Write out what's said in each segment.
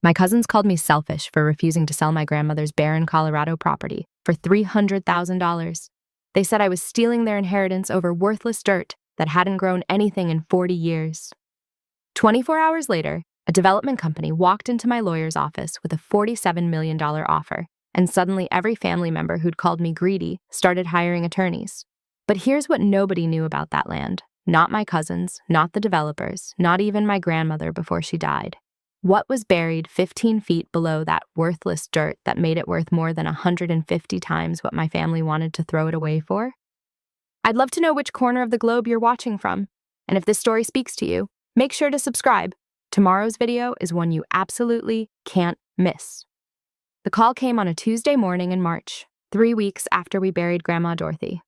My cousins called me selfish for refusing to sell my grandmother's barren Colorado property for $300,000. They said I was stealing their inheritance over worthless dirt that hadn't grown anything in 40 years. 24 hours later, a development company walked into my lawyer's office with a $47 million offer, and suddenly every family member who'd called me greedy started hiring attorneys. But here's what nobody knew about that land. Not my cousins, not the developers, not even my grandmother before she died. What was buried 15 feet below that worthless dirt that made it worth more than 150 times what my family wanted to throw it away for? I'd love to know which corner of the globe you're watching from. And if this story speaks to you, make sure to subscribe. Tomorrow's video is one you absolutely can't miss. The call came on a Tuesday morning in March, 3 weeks after we buried Grandma Dorothy.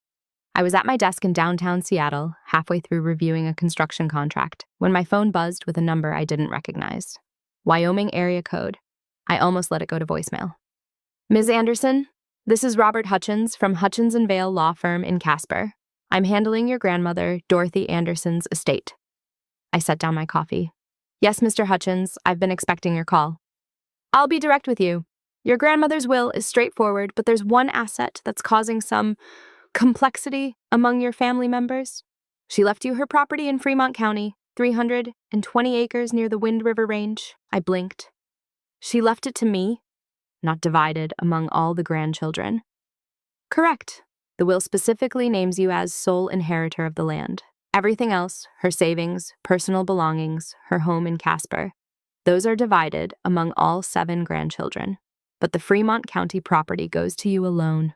I was at my desk in downtown Seattle, halfway through reviewing a construction contract, when my phone buzzed with a number I didn't recognize. Wyoming area code. I almost let it go to voicemail. Ms. Anderson, this is Robert Hutchins from Hutchins & Vale Law Firm in Casper. I'm handling your grandmother, Dorothy Anderson's estate. I set down my coffee. Yes, Mr. Hutchins, I've been expecting your call. I'll be direct with you. Your grandmother's will is straightforward, but there's one asset that's causing some complexity among your family members. She left you her property in Fremont County, 320 acres near the Wind River Range. I blinked. She left it to me, not divided among all the grandchildren. Correct. The will specifically names you as sole inheritor of the land. Everything else, her savings, personal belongings, her home in Casper, those are divided among all 7 grandchildren. But the Fremont County property goes to you alone.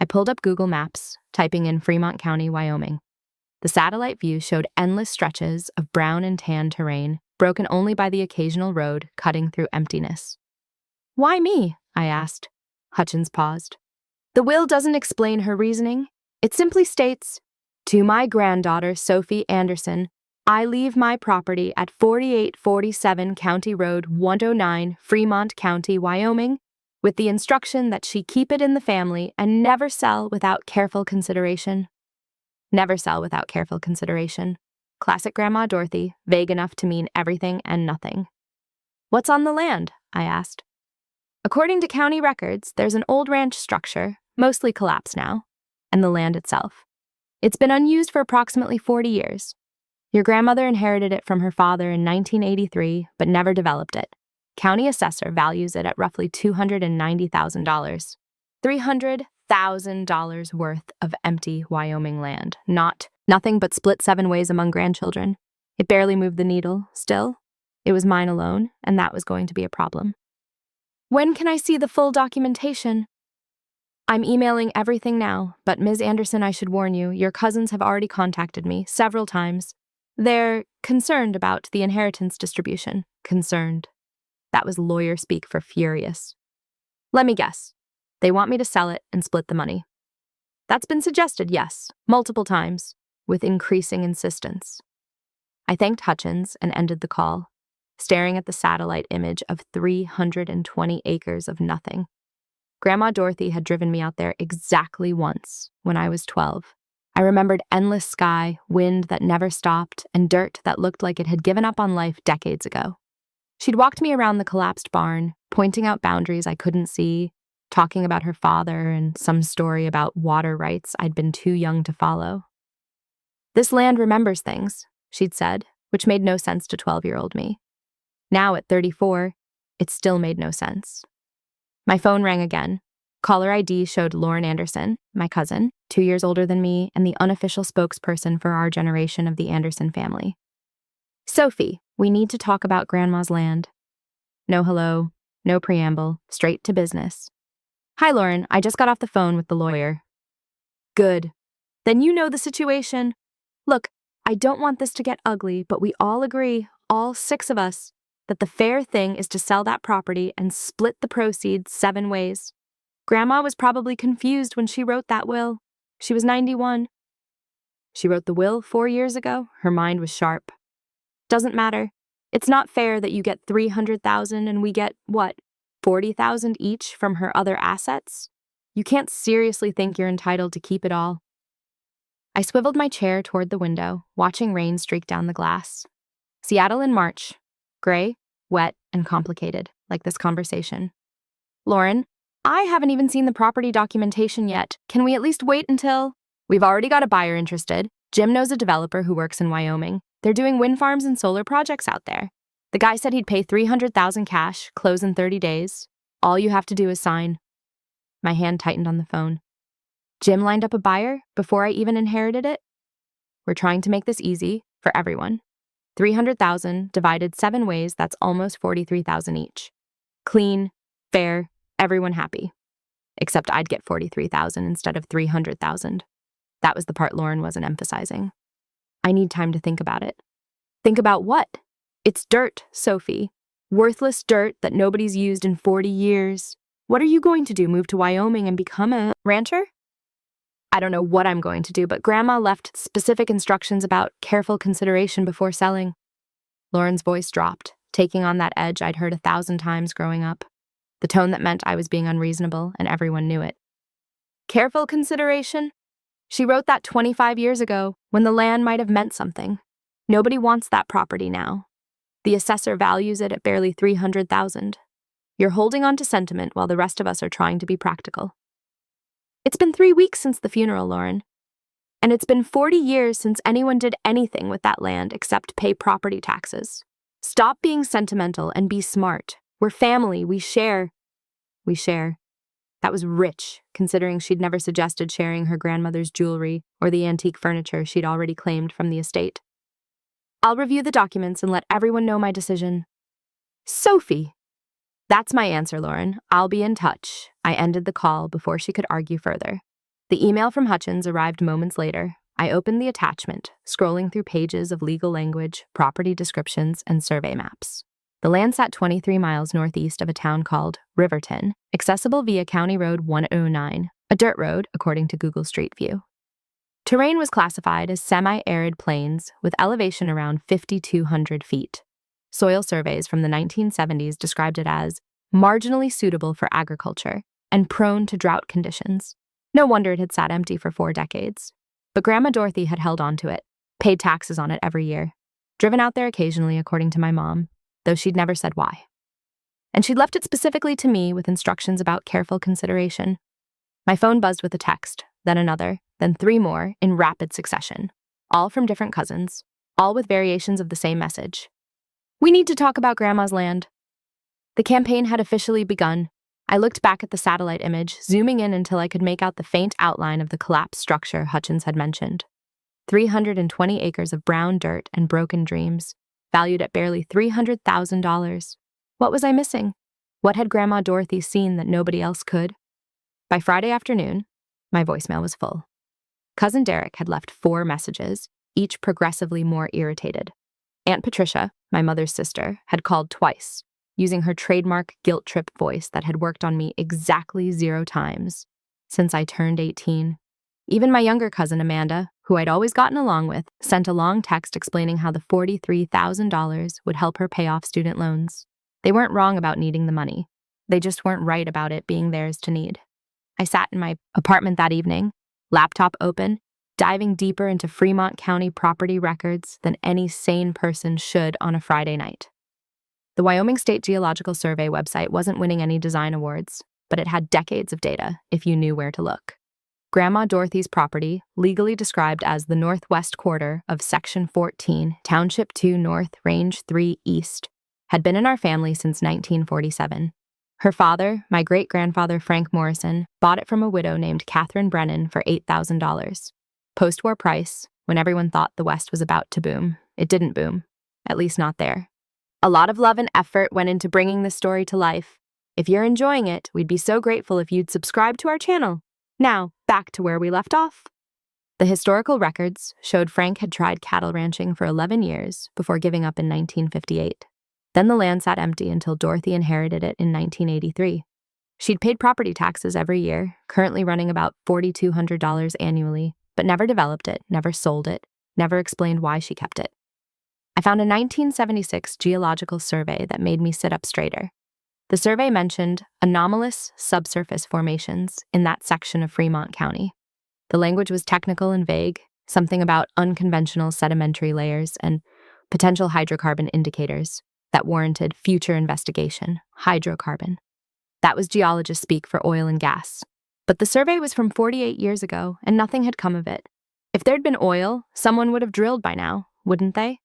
I pulled up Google Maps, typing in Fremont County, Wyoming. The satellite view showed endless stretches of brown and tan terrain, broken only by the occasional road cutting through emptiness. Why me? I asked. Hutchins paused. The will doesn't explain her reasoning. It simply states, to my granddaughter, Sophie Anderson, I leave my property at 4847 County Road 109, Fremont County, Wyoming, with the instruction that she keep it in the family and never sell without careful consideration. Never sell without careful consideration. Classic Grandma Dorothy, vague enough to mean everything and nothing. What's on the land? I asked. According to county records, there's an old ranch structure, mostly collapsed now, and the land itself. It's been unused for approximately 40 years. Your grandmother inherited it from her father in 1983, but never developed it. County assessor values it at roughly $290,000. $300,000 worth of empty Wyoming land. Nothing but split 7 ways among grandchildren. It barely moved the needle, still. It was mine alone, and that was going to be a problem. When can I see the full documentation? I'm emailing everything now, but Ms. Anderson, I should warn you, your cousins have already contacted me several times. They're concerned about the inheritance distribution. Concerned. That was lawyer speak for furious. Let me guess. They want me to sell it and split the money. That's been suggested, yes, multiple times, with increasing insistence. I thanked Hutchins and ended the call, staring at the satellite image of 320 acres of nothing. Grandma Dorothy had driven me out there exactly once, when I was 12. I remembered endless sky, wind that never stopped, and dirt that looked like it had given up on life decades ago. She'd walked me around the collapsed barn, pointing out boundaries I couldn't see, talking about her father and some story about water rights I'd been too young to follow. This land remembers things, she'd said, which made no sense to 12-year-old me. Now at 34, it still made no sense. My phone rang again. Caller ID showed Lauren Anderson, my cousin, 2 years older than me and the unofficial spokesperson for our generation of the Anderson family. Sophie, we need to talk about Grandma's land. No hello, no preamble, straight to business. Hi, Lauren, I just got off the phone with the lawyer. Good. Then you know the situation. Look, I don't want this to get ugly, but we all agree, all 6 of us, that the fair thing is to sell that property and split the proceeds 7 ways. Grandma was probably confused when she wrote that will. She was 91. She wrote the will 4 years ago. Her mind was sharp. Doesn't matter. It's not fair that you get $300,000 and we get, what, $40,000 each from her other assets? You can't seriously think you're entitled to keep it all. I swiveled my chair toward the window, watching rain streak down the glass. Seattle in March. Gray, wet, and complicated, like this conversation. Lauren, I haven't even seen the property documentation yet. Can we at least wait until... We've already got a buyer interested. Jim knows a developer who works in Wyoming. They're doing wind farms and solar projects out there. The guy said he'd pay $300,000 cash, close in 30 days. All you have to do is sign. My hand tightened on the phone. Jim lined up a buyer before I even inherited it? We're trying to make this easy for everyone. $300,000 divided 7 ways, that's almost $43,000 each. Clean, fair, everyone happy. Except I'd get $43,000 instead of $300,000. That was the part Lauren wasn't emphasizing. I need time to think about it. Think about what? It's dirt, Sophie. Worthless dirt that nobody's used in 40 years. What are you going to do, move to Wyoming and become a rancher? I don't know what I'm going to do, but Grandma left specific instructions about careful consideration before selling. Lauren's voice dropped, taking on that edge I'd heard 1,000 times growing up. The tone that meant I was being unreasonable, and everyone knew it. Careful consideration? She wrote that 25 years ago, when the land might have meant something. Nobody wants that property now. The assessor values it at barely $300,000. You're holding on to sentiment while the rest of us are trying to be practical. It's been 3 weeks since the funeral, Lauren. And it's been 40 years since anyone did anything with that land except pay property taxes. Stop being sentimental and be smart. We're family, we share. We share. That was rich, considering she'd never suggested sharing her grandmother's jewelry or the antique furniture she'd already claimed from the estate. I'll review the documents and let everyone know my decision. Sophie! That's my answer, Lauren. I'll be in touch. I ended the call before she could argue further. The email from Hutchins arrived moments later. I opened the attachment, scrolling through pages of legal language, property descriptions, and survey maps. The land sat 23 miles northeast of a town called Riverton, accessible via County Road 109, a dirt road according to Google Street View. Terrain was classified as semi-arid plains with elevation around 5,200 feet. Soil surveys from the 1970s described it as marginally suitable for agriculture and prone to drought conditions. No wonder it had sat empty for 4 decades. But Grandma Dorothy had held on to it, paid taxes on it every year, driven out there occasionally according to my mom, though she'd never said why. And she'd left it specifically to me with instructions about careful consideration. My phone buzzed with a text, then another, then 3 more in rapid succession, all from different cousins, all with variations of the same message. We need to talk about Grandma's land. The campaign had officially begun. I looked back at the satellite image, zooming in until I could make out the faint outline of the collapsed structure Hutchins had mentioned. 320 acres of brown dirt and broken dreams, valued at barely $300,000. What was I missing? What had Grandma Dorothy seen that nobody else could? By Friday afternoon, my voicemail was full. Cousin Derek had left 4 messages, each progressively more irritated. Aunt Patricia, my mother's sister, had called twice, using her trademark guilt trip voice that had worked on me exactly 0 times since I turned 18. Even my younger cousin Amanda, who I'd always gotten along with, sent a long text explaining how the $43,000 would help her pay off student loans. They weren't wrong about needing the money. They just weren't right about it being theirs to need. I sat in my apartment that evening, laptop open, diving deeper into Fremont County property records than any sane person should on a Friday night. The Wyoming State Geological Survey website wasn't winning any design awards, but it had decades of data if you knew where to look. Grandma Dorothy's property, legally described as the northwest quarter of Section 14, Township 2 North, Range 3 East, had been in our family since 1947. Her father, my great-grandfather Frank Morrison, bought it from a widow named Catherine Brennan for $8,000. Post-war price, when everyone thought the West was about to boom. It didn't boom, at least not there. A lot of love and effort went into bringing this story to life. If you're enjoying it, we'd be so grateful if you'd subscribe to our channel. Now, back to where we left off. The historical records showed Frank had tried cattle ranching for 11 years before giving up in 1958. Then the land sat empty until Dorothy inherited it in 1983. She'd paid property taxes every year, currently running about $4,200 annually, but never developed it, never sold it, never explained why she kept it. I found a 1976 geological survey that made me sit up straighter. The survey mentioned anomalous subsurface formations in that section of Fremont County. The language was technical and vague, something about unconventional sedimentary layers and potential hydrocarbon indicators. that warranted future investigation, hydrocarbon. That was geologist speak for oil and gas. But the survey was from 48 years ago, and nothing had come of it. If there'd been oil, someone would have drilled by now, wouldn't they?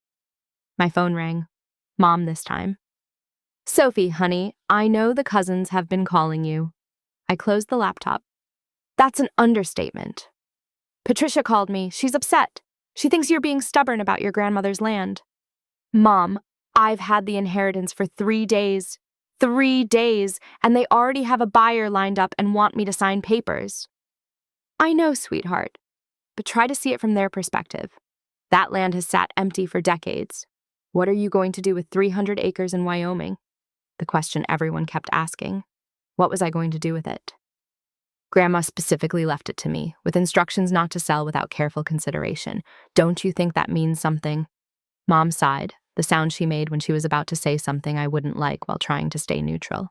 My phone rang. Mom this time. Sophie, honey, I know the cousins have been calling you. I closed the laptop. That's an understatement. Patricia called me. She's upset. She thinks you're being stubborn about your grandmother's land. Mom, I've had the inheritance for 3 days. 3 days, and they already have a buyer lined up and want me to sign papers. I know, sweetheart, but try to see it from their perspective. That land has sat empty for decades. What are you going to do with 300 acres in Wyoming? The question everyone kept asking. What was I going to do with it? Grandma specifically left it to me, with instructions not to sell without careful consideration. Don't you think that means something? Mom sighed, the sound she made when she was about to say something I wouldn't like while trying to stay neutral.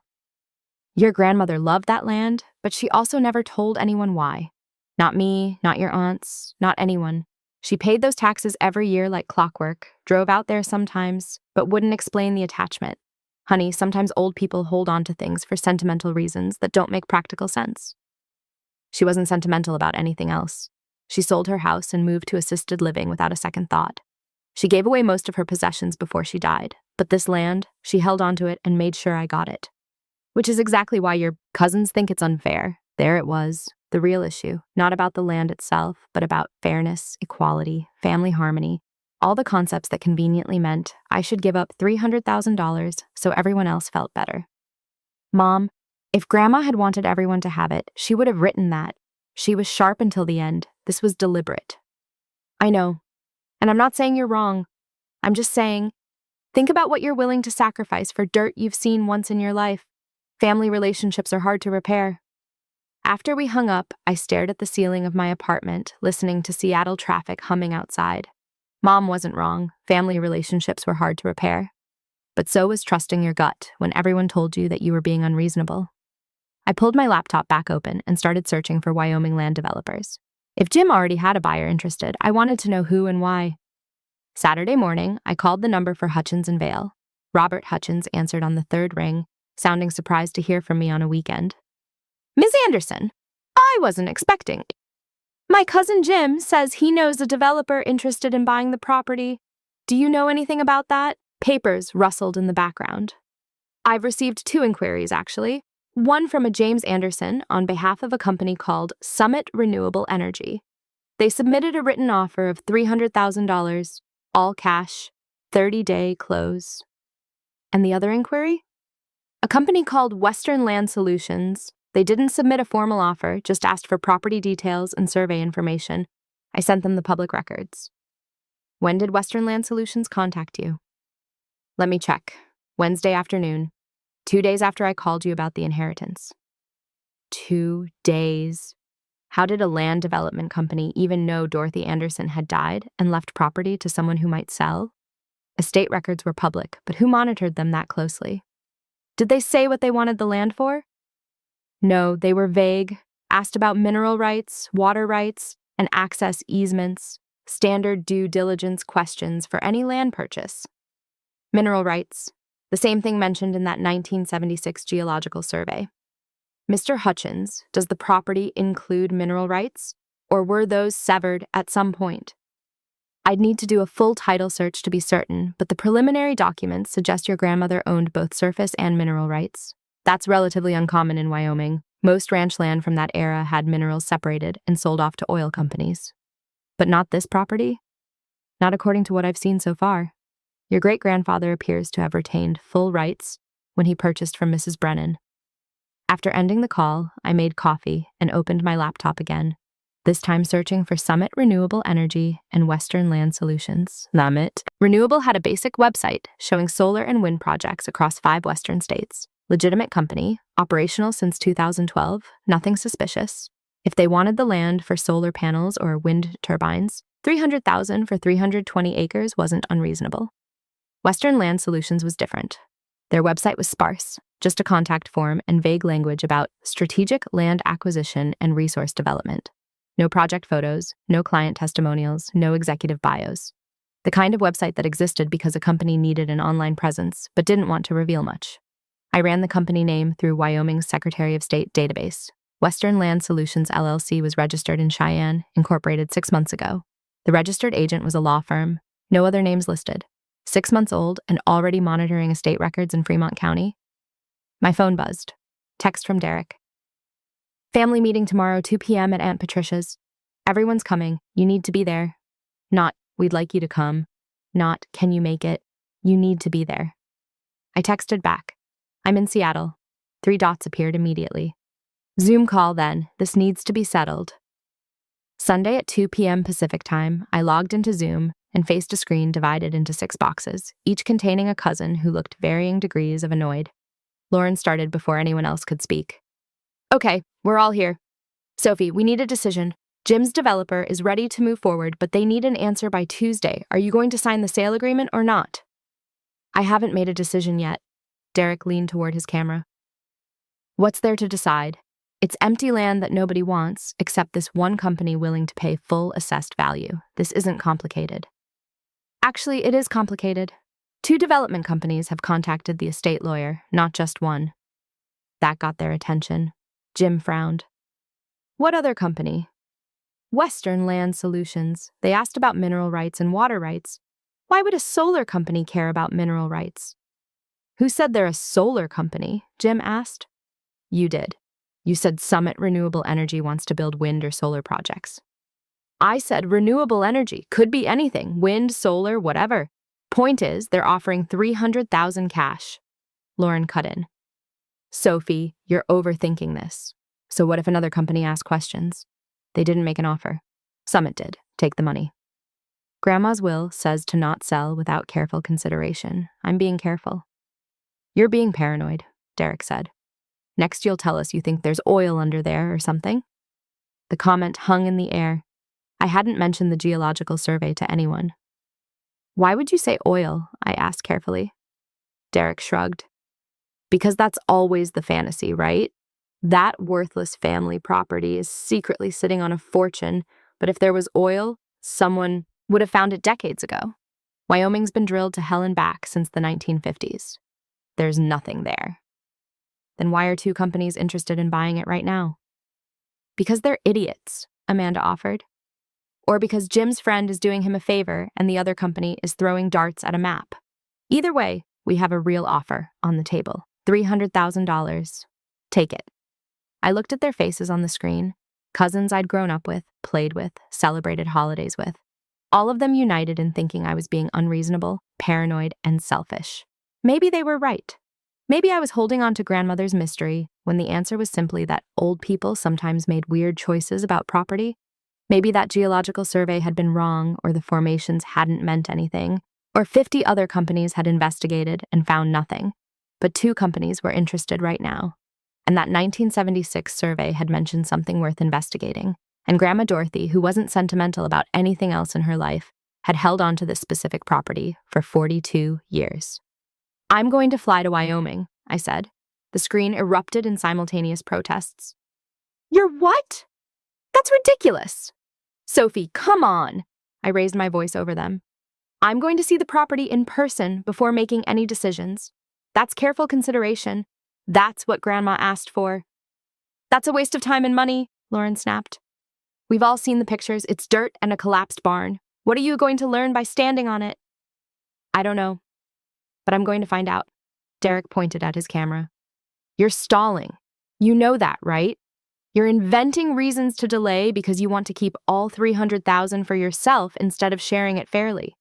Your grandmother loved that land, but she also never told anyone why. Not me, not your aunts, not anyone. She paid those taxes every year like clockwork, drove out there sometimes, but wouldn't explain the attachment. Honey, sometimes old people hold on to things for sentimental reasons that don't make practical sense. She wasn't sentimental about anything else. She sold her house and moved to assisted living without a second thought. She gave away most of her possessions before she died, but this land, she held onto it and made sure I got it. Which is exactly why your cousins think it's unfair. There it was, the real issue, not about the land itself, but about fairness, equality, family harmony, all the concepts that conveniently meant I should give up $300,000 so everyone else felt better. Mom, if Grandma had wanted everyone to have it, she would have written that. She was sharp until the end. This was deliberate. I know. And I'm not saying you're wrong. I'm just saying, think about what you're willing to sacrifice for dirt you've seen once in your life. Family relationships are hard to repair. After we hung up, I stared at the ceiling of my apartment, listening to Seattle traffic humming outside. Mom wasn't wrong. Family relationships were hard to repair. But so was trusting your gut when everyone told you that you were being unreasonable. I pulled my laptop back open and started searching for Wyoming land developers. If Jim already had a buyer interested, I wanted to know who and why. Saturday morning, I called the number for Hutchins and Vale. Robert Hutchins answered on the third ring, sounding surprised to hear from me on a weekend. Ms. Anderson, I wasn't expecting. My cousin Jim says he knows a developer interested in buying the property. Do you know anything about that? Papers rustled in the background. I've received 2 inquiries, actually. One from a James Anderson on behalf of a company called Summit Renewable Energy. They submitted a written offer of $300,000, all cash, 30-day close. And the other inquiry? A company called Western Land Solutions. They didn't submit a formal offer, just asked for property details and survey information. I sent them the public records. When did Western Land Solutions contact you? Let me check. Wednesday afternoon, 2 days after I called you about the inheritance. 2 days. How did a land development company even know Dorothy Anderson had died and left property to someone who might sell? Estate records were public, but who monitored them that closely? Did they say what they wanted the land for? No, they were vague, asked about mineral rights, water rights, and access easements, standard due diligence questions for any land purchase. Mineral rights, the same thing mentioned in that 1976 geological survey. Mr. Hutchins, does the property include mineral rights, or were those severed at some point? I'd need to do a full title search to be certain, but the preliminary documents suggest your grandmother owned both surface and mineral rights. That's relatively uncommon in Wyoming. Most ranch land from that era had minerals separated and sold off to oil companies. But not this property? Not according to what I've seen so far. Your great-grandfather appears to have retained full rights when he purchased from Mrs. Brennan. After ending the call, I made coffee and opened my laptop again, this time searching for Summit Renewable Energy and Western Land Solutions. Summit Renewable had a basic website showing solar and wind projects across 5 western states. Legitimate company, operational since 2012, nothing suspicious. If they wanted the land for solar panels or wind turbines, $300,000 for 320 acres wasn't unreasonable. Western Land Solutions was different. Their website was sparse, just a contact form and vague language about strategic land acquisition and resource development. No project photos, no client testimonials, no executive bios. The kind of website that existed because a company needed an online presence but didn't want to reveal much. I ran the company name through Wyoming's Secretary of State database. Western Land Solutions LLC was registered in Cheyenne, incorporated 6 months ago. The registered agent was a law firm, no other names listed. 6 months old and already monitoring estate records in Fremont County. My phone buzzed. Text from Derek. Family meeting tomorrow, 2 p.m. at Aunt Patricia's. Everyone's coming. You need to be there. Not, we'd like you to come. Not, can you make it? You need to be there. I texted back. I'm in Seattle. 3 dots appeared immediately. Zoom call then. This needs to be settled. Sunday at 2 p.m. Pacific time, I logged into Zoom and faced a screen divided into 6 boxes, each containing a cousin who looked varying degrees of annoyed. Lauren started before anyone else could speak. Okay, we're all here. Sophie, we need a decision. Jim's developer is ready to move forward, but they need an answer by Tuesday. Are you going to sign the sale agreement or not? I haven't made a decision yet. Derek leaned toward his camera. What's there to decide? It's empty land that nobody wants, except this one company willing to pay full assessed value. This isn't complicated. Actually, it is complicated. 2 development companies have contacted the estate lawyer, not just one. That got their attention. Jim frowned. What other company? Western Land Solutions. They asked about mineral rights and water rights. Why would a solar company care about mineral rights? Who said they're a solar company? Jim asked. You did. You said Summit Renewable Energy wants to build wind or solar projects. I said renewable energy. Could be anything. Wind, solar, whatever. Point is, they're offering $300,000 cash. Lauren cut in. Sophie, you're overthinking this. So what if another company asked questions? They didn't make an offer. Summit did. Take the money. Grandma's will says to not sell without careful consideration. I'm being careful. You're being paranoid, Derek said. Next you'll tell us you think there's oil under there or something. The comment hung in the air. I hadn't mentioned the geological survey to anyone. Why would you say oil? I asked carefully. Derek shrugged. Because that's always the fantasy, right? That worthless family property is secretly sitting on a fortune, but if there was oil, someone would have found it decades ago. Wyoming's been drilled to hell and back since the 1950s. There's nothing there. Then why are 2 companies interested in buying it right now? Because they're idiots, Amanda offered. Or because Jim's friend is doing him a favor and the other company is throwing darts at a map. Either way, we have a real offer on the table. $300,000. Take it. I looked at their faces on the screen, cousins I'd grown up with, played with, celebrated holidays with. All of them united in thinking I was being unreasonable, paranoid, and selfish. Maybe they were right. Maybe I was holding on to grandmother's mystery when the answer was simply that old people sometimes made weird choices about property. Maybe that geological survey had been wrong, or the formations hadn't meant anything, or 50 other companies had investigated and found nothing. But 2 companies were interested right now. And that 1976 survey had mentioned something worth investigating. And Grandma Dorothy, who wasn't sentimental about anything else in her life, had held on to this specific property for 42 years. I'm going to fly to Wyoming, I said. The screen erupted in simultaneous protests. You're what? That's ridiculous. Sophie, come on. I raised my voice over them. I'm going to see the property in person before making any decisions. That's careful consideration. That's what Grandma asked for. That's a waste of time and money, Lauren snapped. We've all seen the pictures. It's dirt and a collapsed barn. What are you going to learn by standing on it? I don't know. But I'm going to find out. Derek pointed at his camera. You're stalling. You know that, right? You're inventing reasons to delay because you want to keep all $300,000 for yourself instead of sharing it fairly.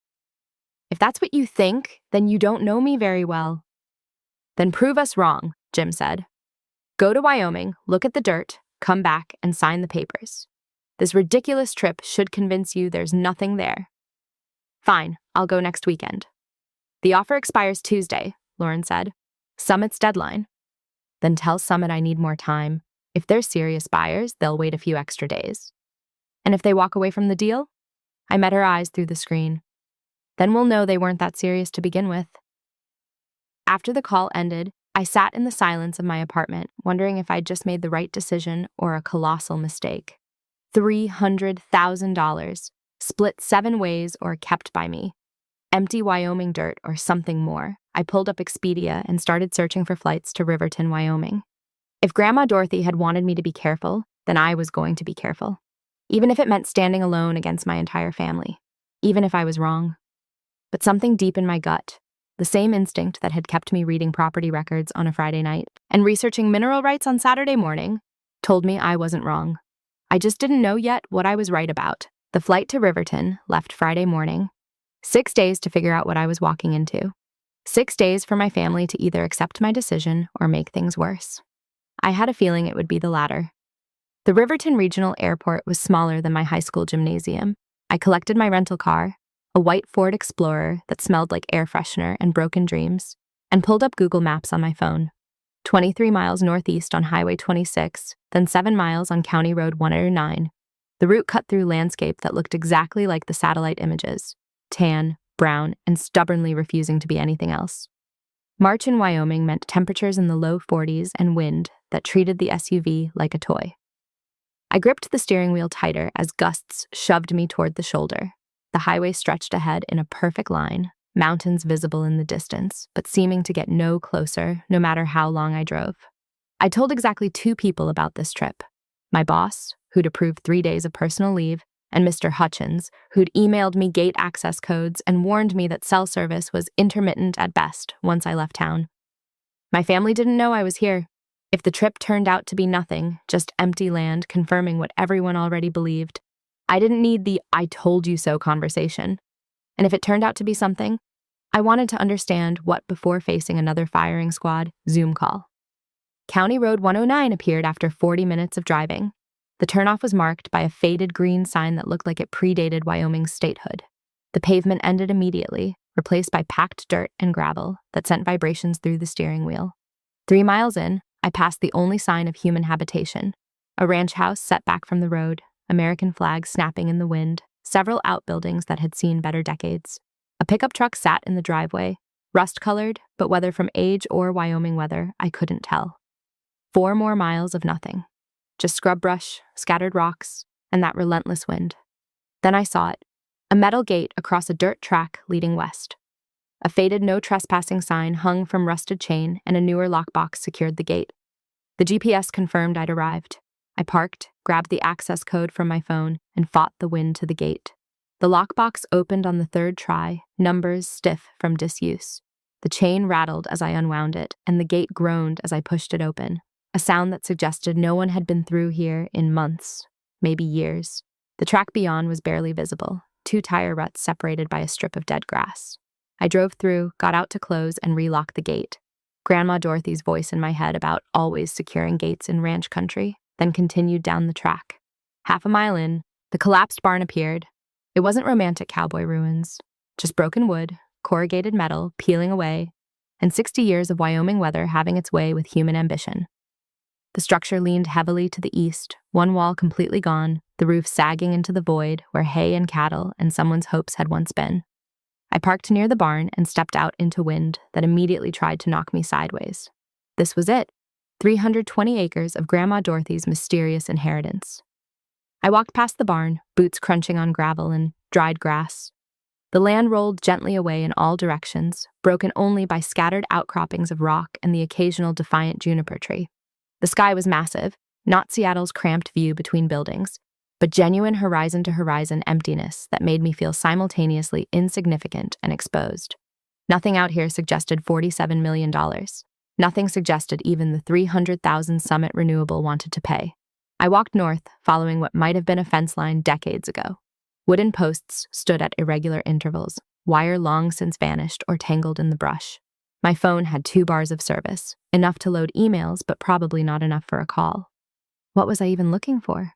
If that's what you think, then you don't know me very well. Then prove us wrong, Jim said. Go to Wyoming, look at the dirt, come back, and sign the papers. This ridiculous trip should convince you there's nothing there. Fine, I'll go next weekend. The offer expires Tuesday, Lauren said. Summit's deadline. Then tell Summit I need more time. If they're serious buyers, they'll wait a few extra days. And if they walk away from the deal? I met her eyes through the screen. Then we'll know they weren't that serious to begin with. After the call ended, I sat in the silence of my apartment, wondering if I'd just made the right decision or a colossal mistake. $300,000, split 7 ways or kept by me. Empty Wyoming dirt or something more. I pulled up Expedia and started searching for flights to Riverton, Wyoming. If Grandma Dorothy had wanted me to be careful, then I was going to be careful. Even if it meant standing alone against my entire family. Even if I was wrong. But something deep in my gut, the same instinct that had kept me reading property records on a Friday night and researching mineral rights on Saturday morning, told me I wasn't wrong. I just didn't know yet what I was right about. The flight to Riverton left Friday morning. 6 days to figure out what I was walking into. 6 days for my family to either accept my decision or make things worse. I had a feeling it would be the latter. The Riverton Regional Airport was smaller than my high school gymnasium. I collected my rental car, a white Ford Explorer that smelled like air freshener and broken dreams, and pulled up Google Maps on my phone. 23 miles northeast on Highway 26, then 7 miles on County Road 109. The route cut through landscape that looked exactly like the satellite images. Tan, brown, and stubbornly refusing to be anything else. March in Wyoming meant temperatures in the low 40s and wind that treated the SUV like a toy. I gripped the steering wheel tighter as gusts shoved me toward the shoulder. The highway stretched ahead in a perfect line, mountains visible in the distance, but seeming to get no closer no matter how long I drove. I told exactly 2 people about this trip. My boss, who'd approved 3 days of personal leave, and Mr. Hutchins, who'd emailed me gate access codes and warned me that cell service was intermittent at best once I left town. My family didn't know I was here. If the trip turned out to be nothing, just empty land confirming what everyone already believed, I didn't need the "I told you so" conversation. And if it turned out to be something, I wanted to understand what before facing another firing squad Zoom call. County Road 109 appeared after 40 minutes of driving. The turnoff was marked by a faded green sign that looked like it predated Wyoming's statehood. The pavement ended immediately, replaced by packed dirt and gravel that sent vibrations through the steering wheel. 3 miles in, I passed the only sign of human habitation, a ranch house set back from the road, American flags snapping in the wind, several outbuildings that had seen better decades. A pickup truck sat in the driveway, rust-colored, but whether from age or Wyoming weather, I couldn't tell. 4 more miles of nothing. Just scrub brush, scattered rocks, and that relentless wind. Then I saw it, a metal gate across a dirt track leading west. A faded no trespassing sign hung from rusted chain and a newer lockbox secured the gate. The GPS confirmed I'd arrived. I parked, grabbed the access code from my phone, and fought the wind to the gate. The lockbox opened on the 3rd try, numbers stiff from disuse. The chain rattled as I unwound it, and the gate groaned as I pushed it open. A sound that suggested no one had been through here in months, maybe years. The track beyond was barely visible, 2 tire ruts separated by a strip of dead grass. I drove through, got out to close, and relocked the gate. Grandma Dorothy's voice in my head about always securing gates in ranch country, then continued down the track. 1/2 mile in, the collapsed barn appeared. It wasn't romantic cowboy ruins, just broken wood, corrugated metal peeling away, and 60 years of Wyoming weather having its way with human ambition. The structure leaned heavily to the east, one wall completely gone, the roof sagging into the void where hay and cattle and someone's hopes had once been. I parked near the barn and stepped out into wind that immediately tried to knock me sideways. This was it, 320 acres of Grandma Dorothy's mysterious inheritance. I walked past the barn, boots crunching on gravel and dried grass. The land rolled gently away in all directions, broken only by scattered outcroppings of rock and the occasional defiant juniper tree. The sky was massive, not Seattle's cramped view between buildings, but genuine horizon-to-horizon emptiness that made me feel simultaneously insignificant and exposed. Nothing out here suggested $47 million. Nothing suggested even the $300,000 Summit Renewable wanted to pay. I walked north, following what might have been a fence line decades ago. Wooden posts stood at irregular intervals, wire long since vanished or tangled in the brush. My phone had 2 bars of service, enough to load emails, but probably not enough for a call. What was I even looking for?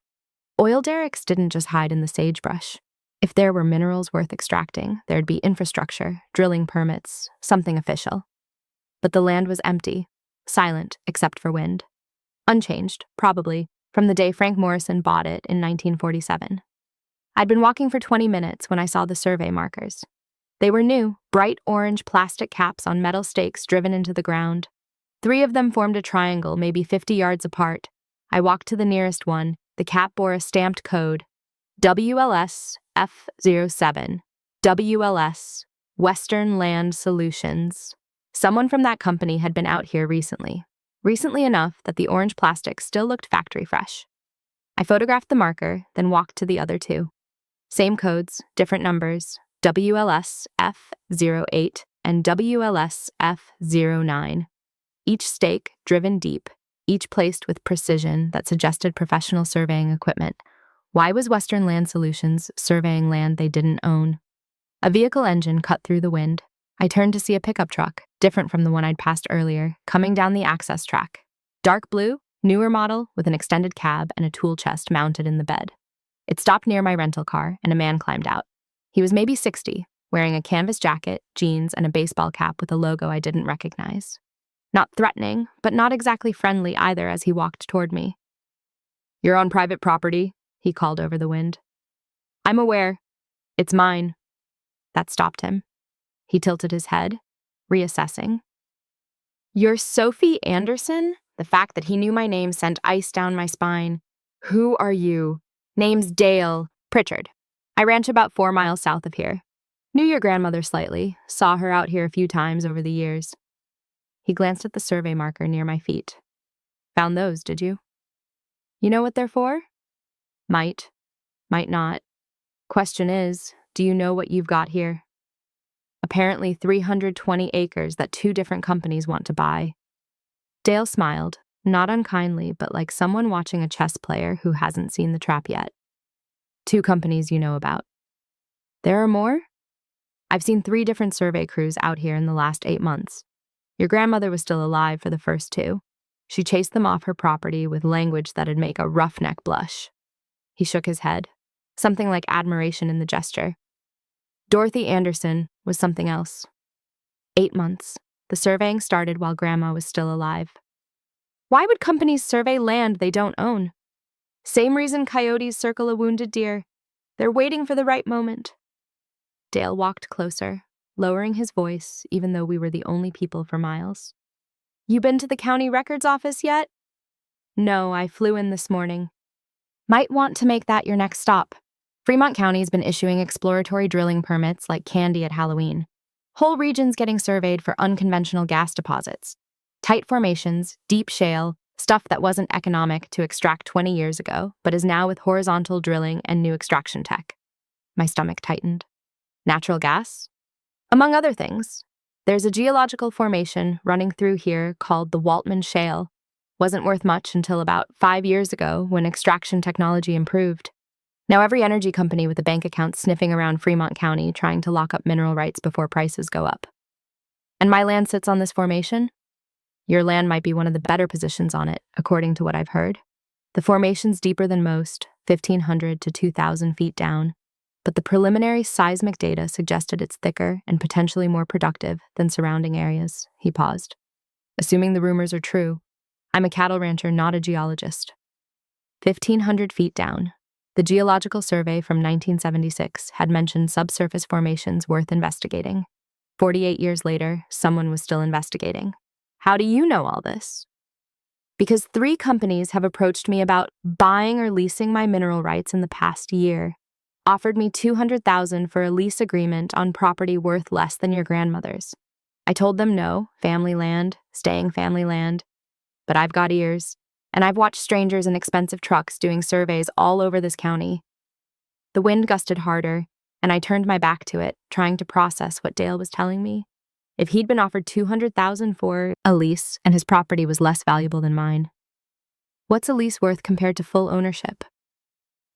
Oil derricks didn't just hide in the sagebrush. If there were minerals worth extracting, there'd be infrastructure, drilling permits, something official. But the land was empty, silent except for wind. Unchanged, probably, from the day Frank Morrison bought it in 1947. I'd been walking for 20 minutes when I saw the survey markers. They were new, bright orange plastic caps on metal stakes driven into the ground. 3 of them formed a triangle, maybe 50 yards apart. I walked to the nearest one. The cap bore a stamped code, WLS F07, WLS Western Land Solutions. Someone from that company had been out here recently. Recently enough that the orange plastic still looked factory fresh. I photographed the marker, then walked to the other two. Same codes, different numbers, WLS F08 and WLS F09. Each stake driven deep, each placed with precision that suggested professional surveying equipment. Why was Western Land Solutions surveying land they didn't own? A vehicle engine cut through the wind. I turned to see a pickup truck, different from the one I'd passed earlier, coming down the access track. Dark blue, newer model, with an extended cab and a tool chest mounted in the bed. It stopped near my rental car, and a man climbed out. He was maybe 60, wearing a canvas jacket, jeans, and a baseball cap with a logo I didn't recognize. Not threatening, but not exactly friendly either as he walked toward me. "You're on private property," he called over the wind. "I'm aware. It's mine." That stopped him. He tilted his head, reassessing. "You're Sophie Anderson?" The fact that he knew my name sent ice down my spine. "Who are you?" "Name's Dale Pritchard. I ranch about 4 miles south of here. Knew your grandmother slightly, saw her out here a few times over the years." He glanced at the survey marker near my feet. "Found those, did you?" "You know what they're for?" "Might. Might not. Question is, do you know what you've got here?" "Apparently 320 acres that 2 different companies want to buy." Dale smiled, not unkindly, but like someone watching a chess player who hasn't seen the trap yet. "2 companies you know about." "There are more?" "I've seen 3 different survey crews out here in the last 8 months. Your grandmother was still alive for the first 2. She chased them off her property with language that'd make a roughneck blush." He shook his head, something like admiration in the gesture. "Dorothy Anderson was something else. 8 months. The surveying started while Grandma was still alive." "Why would companies survey land they don't own?" "Same reason coyotes circle a wounded deer. They're waiting for the right moment." Dale walked closer, lowering his voice even though we were the only people for miles. "You been to the county records office yet?" "No, I flew in this morning." "Might want to make that your next stop. Fremont County's been issuing exploratory drilling permits like candy at Halloween. Whole regions getting surveyed for unconventional gas deposits. Tight formations, deep shale, stuff that wasn't economic to extract 20 years ago, but is now with horizontal drilling and new extraction tech." My stomach tightened. "Natural gas?" "Among other things. There's a geological formation running through here called the Waltman Shale. Wasn't worth much until about 5 years ago when extraction technology improved. Now every energy company with a bank account sniffing around Fremont County trying to lock up mineral rights before prices go up. And my land sits on this formation? Your land might be one of the better positions on it, according to what I've heard. The formation's deeper than most, 1,500 to 2,000 feet down, but the preliminary seismic data suggested it's thicker and potentially more productive than surrounding areas." He paused. "Assuming the rumors are true, I'm a cattle rancher, not a geologist." 1,500 feet down. The Geological Survey from 1976 had mentioned subsurface formations worth investigating. 48 years later, someone was still investigating. "How do you know all this?" "Because 3 companies have approached me about buying or leasing my mineral rights in the past year. Offered me $200,000 for a lease agreement on property worth less than your grandmother's. I told them no, family land, staying family land. But I've got ears. And I've watched strangers in expensive trucks doing surveys all over this county." The wind gusted harder, and I turned my back to it, trying to process what Dale was telling me. If he'd been offered $200,000 for a lease and his property was less valuable than mine. What's a lease worth compared to full ownership?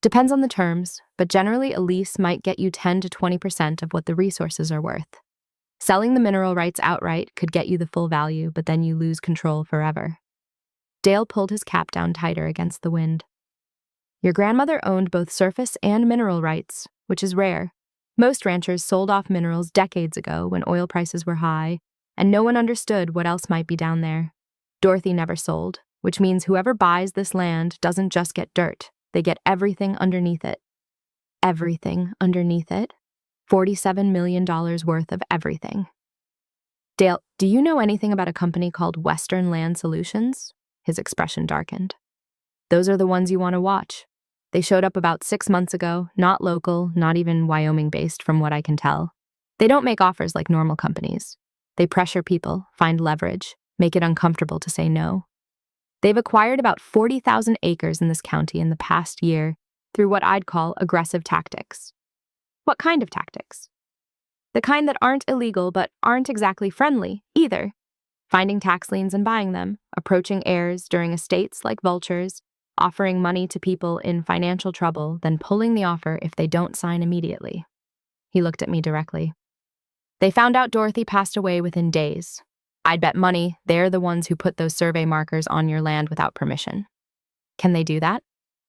Depends on the terms, but generally a lease might get you 10 to 20% of what the resources are worth. Selling the mineral rights outright could get you the full value, but then you lose control forever. Dale pulled his cap down tighter against the wind. "Your grandmother owned both surface and mineral rights, which is rare. Most ranchers sold off minerals decades ago when oil prices were high, and no one understood what else might be down there. Dorothy never sold, which means whoever buys this land doesn't just get dirt, they get everything underneath it." Everything underneath it? $47 million worth of everything. "Dale, do you know anything about a company called Western Land Solutions?" His expression darkened. "Those are the ones you want to watch. They showed up about 6 months ago, not local, not even Wyoming-based from what I can tell. They don't make offers like normal companies. They pressure people, find leverage, make it uncomfortable to say no. They've acquired about 40,000 acres in this county in the past year through what I'd call aggressive tactics. What kind of tactics? The kind that aren't illegal but aren't exactly friendly either. Finding tax liens and buying them, approaching heirs during estates like vultures, offering money to people in financial trouble, then pulling the offer if they don't sign immediately. He looked at me directly. They found out Dorothy passed away within days. I'd bet money they're the ones who put those survey markers on your land without permission. Can they do that?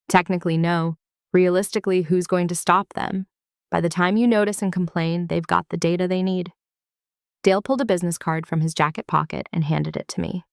Technically, no. Realistically, who's going to stop them? By the time you notice and complain, they've got the data they need. Dale pulled a business card from his jacket pocket and handed it to me.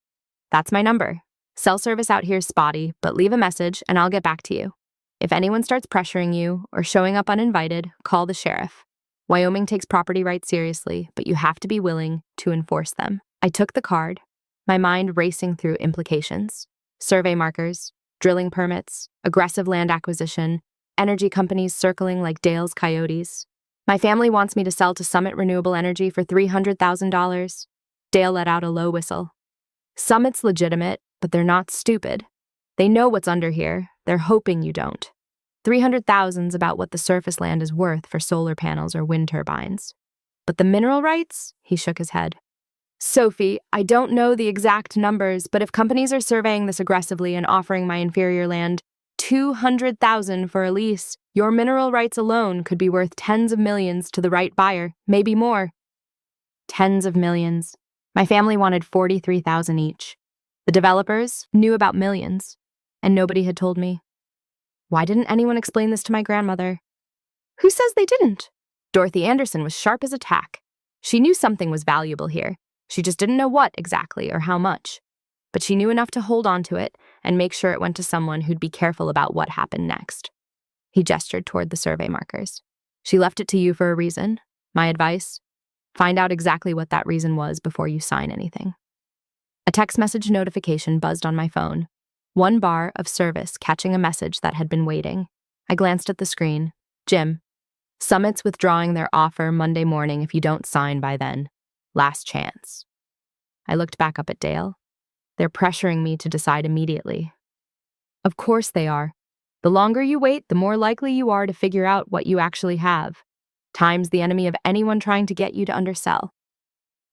That's my number. Cell service out here's spotty, but leave a message and I'll get back to you. If anyone starts pressuring you or showing up uninvited, call the sheriff. Wyoming takes property rights seriously, but you have to be willing to enforce them. I took the card, my mind racing through implications. Survey markers, drilling permits, aggressive land acquisition, energy companies circling like Dale's coyotes. My family wants me to sell to Summit Renewable Energy for $300,000. Dale let out a low whistle. Summit's legitimate, but they're not stupid. They know what's under here. They're hoping you don't. $300,000's about what the surface land is worth for solar panels or wind turbines. But the mineral rights? He shook his head. Sophie, I don't know the exact numbers, but if companies are surveying this aggressively and offering my inferior land $200,000 for a lease, your mineral rights alone could be worth tens of millions to the right buyer, maybe more. Tens of millions. My family wanted $43,000 each. The developers knew about millions, and nobody had told me. Why didn't anyone explain this to my grandmother? Who says they didn't? Dorothy Anderson was sharp as a tack. She knew something was valuable here. She just didn't know what exactly or how much. But she knew enough to hold on to it and make sure it went to someone who'd be careful about what happened next. He gestured toward the survey markers. She left it to you for a reason. My advice? Find out exactly what that reason was before you sign anything. A text message notification buzzed on my phone. One bar of service catching a message that had been waiting. I glanced at the screen. Jim. Summit's withdrawing their offer Monday morning if you don't sign by then. Last chance. I looked back up at Dale. They're pressuring me to decide immediately. Of course they are. The longer you wait, the more likely you are to figure out what you actually have. Time's the enemy of anyone trying to get you to undersell.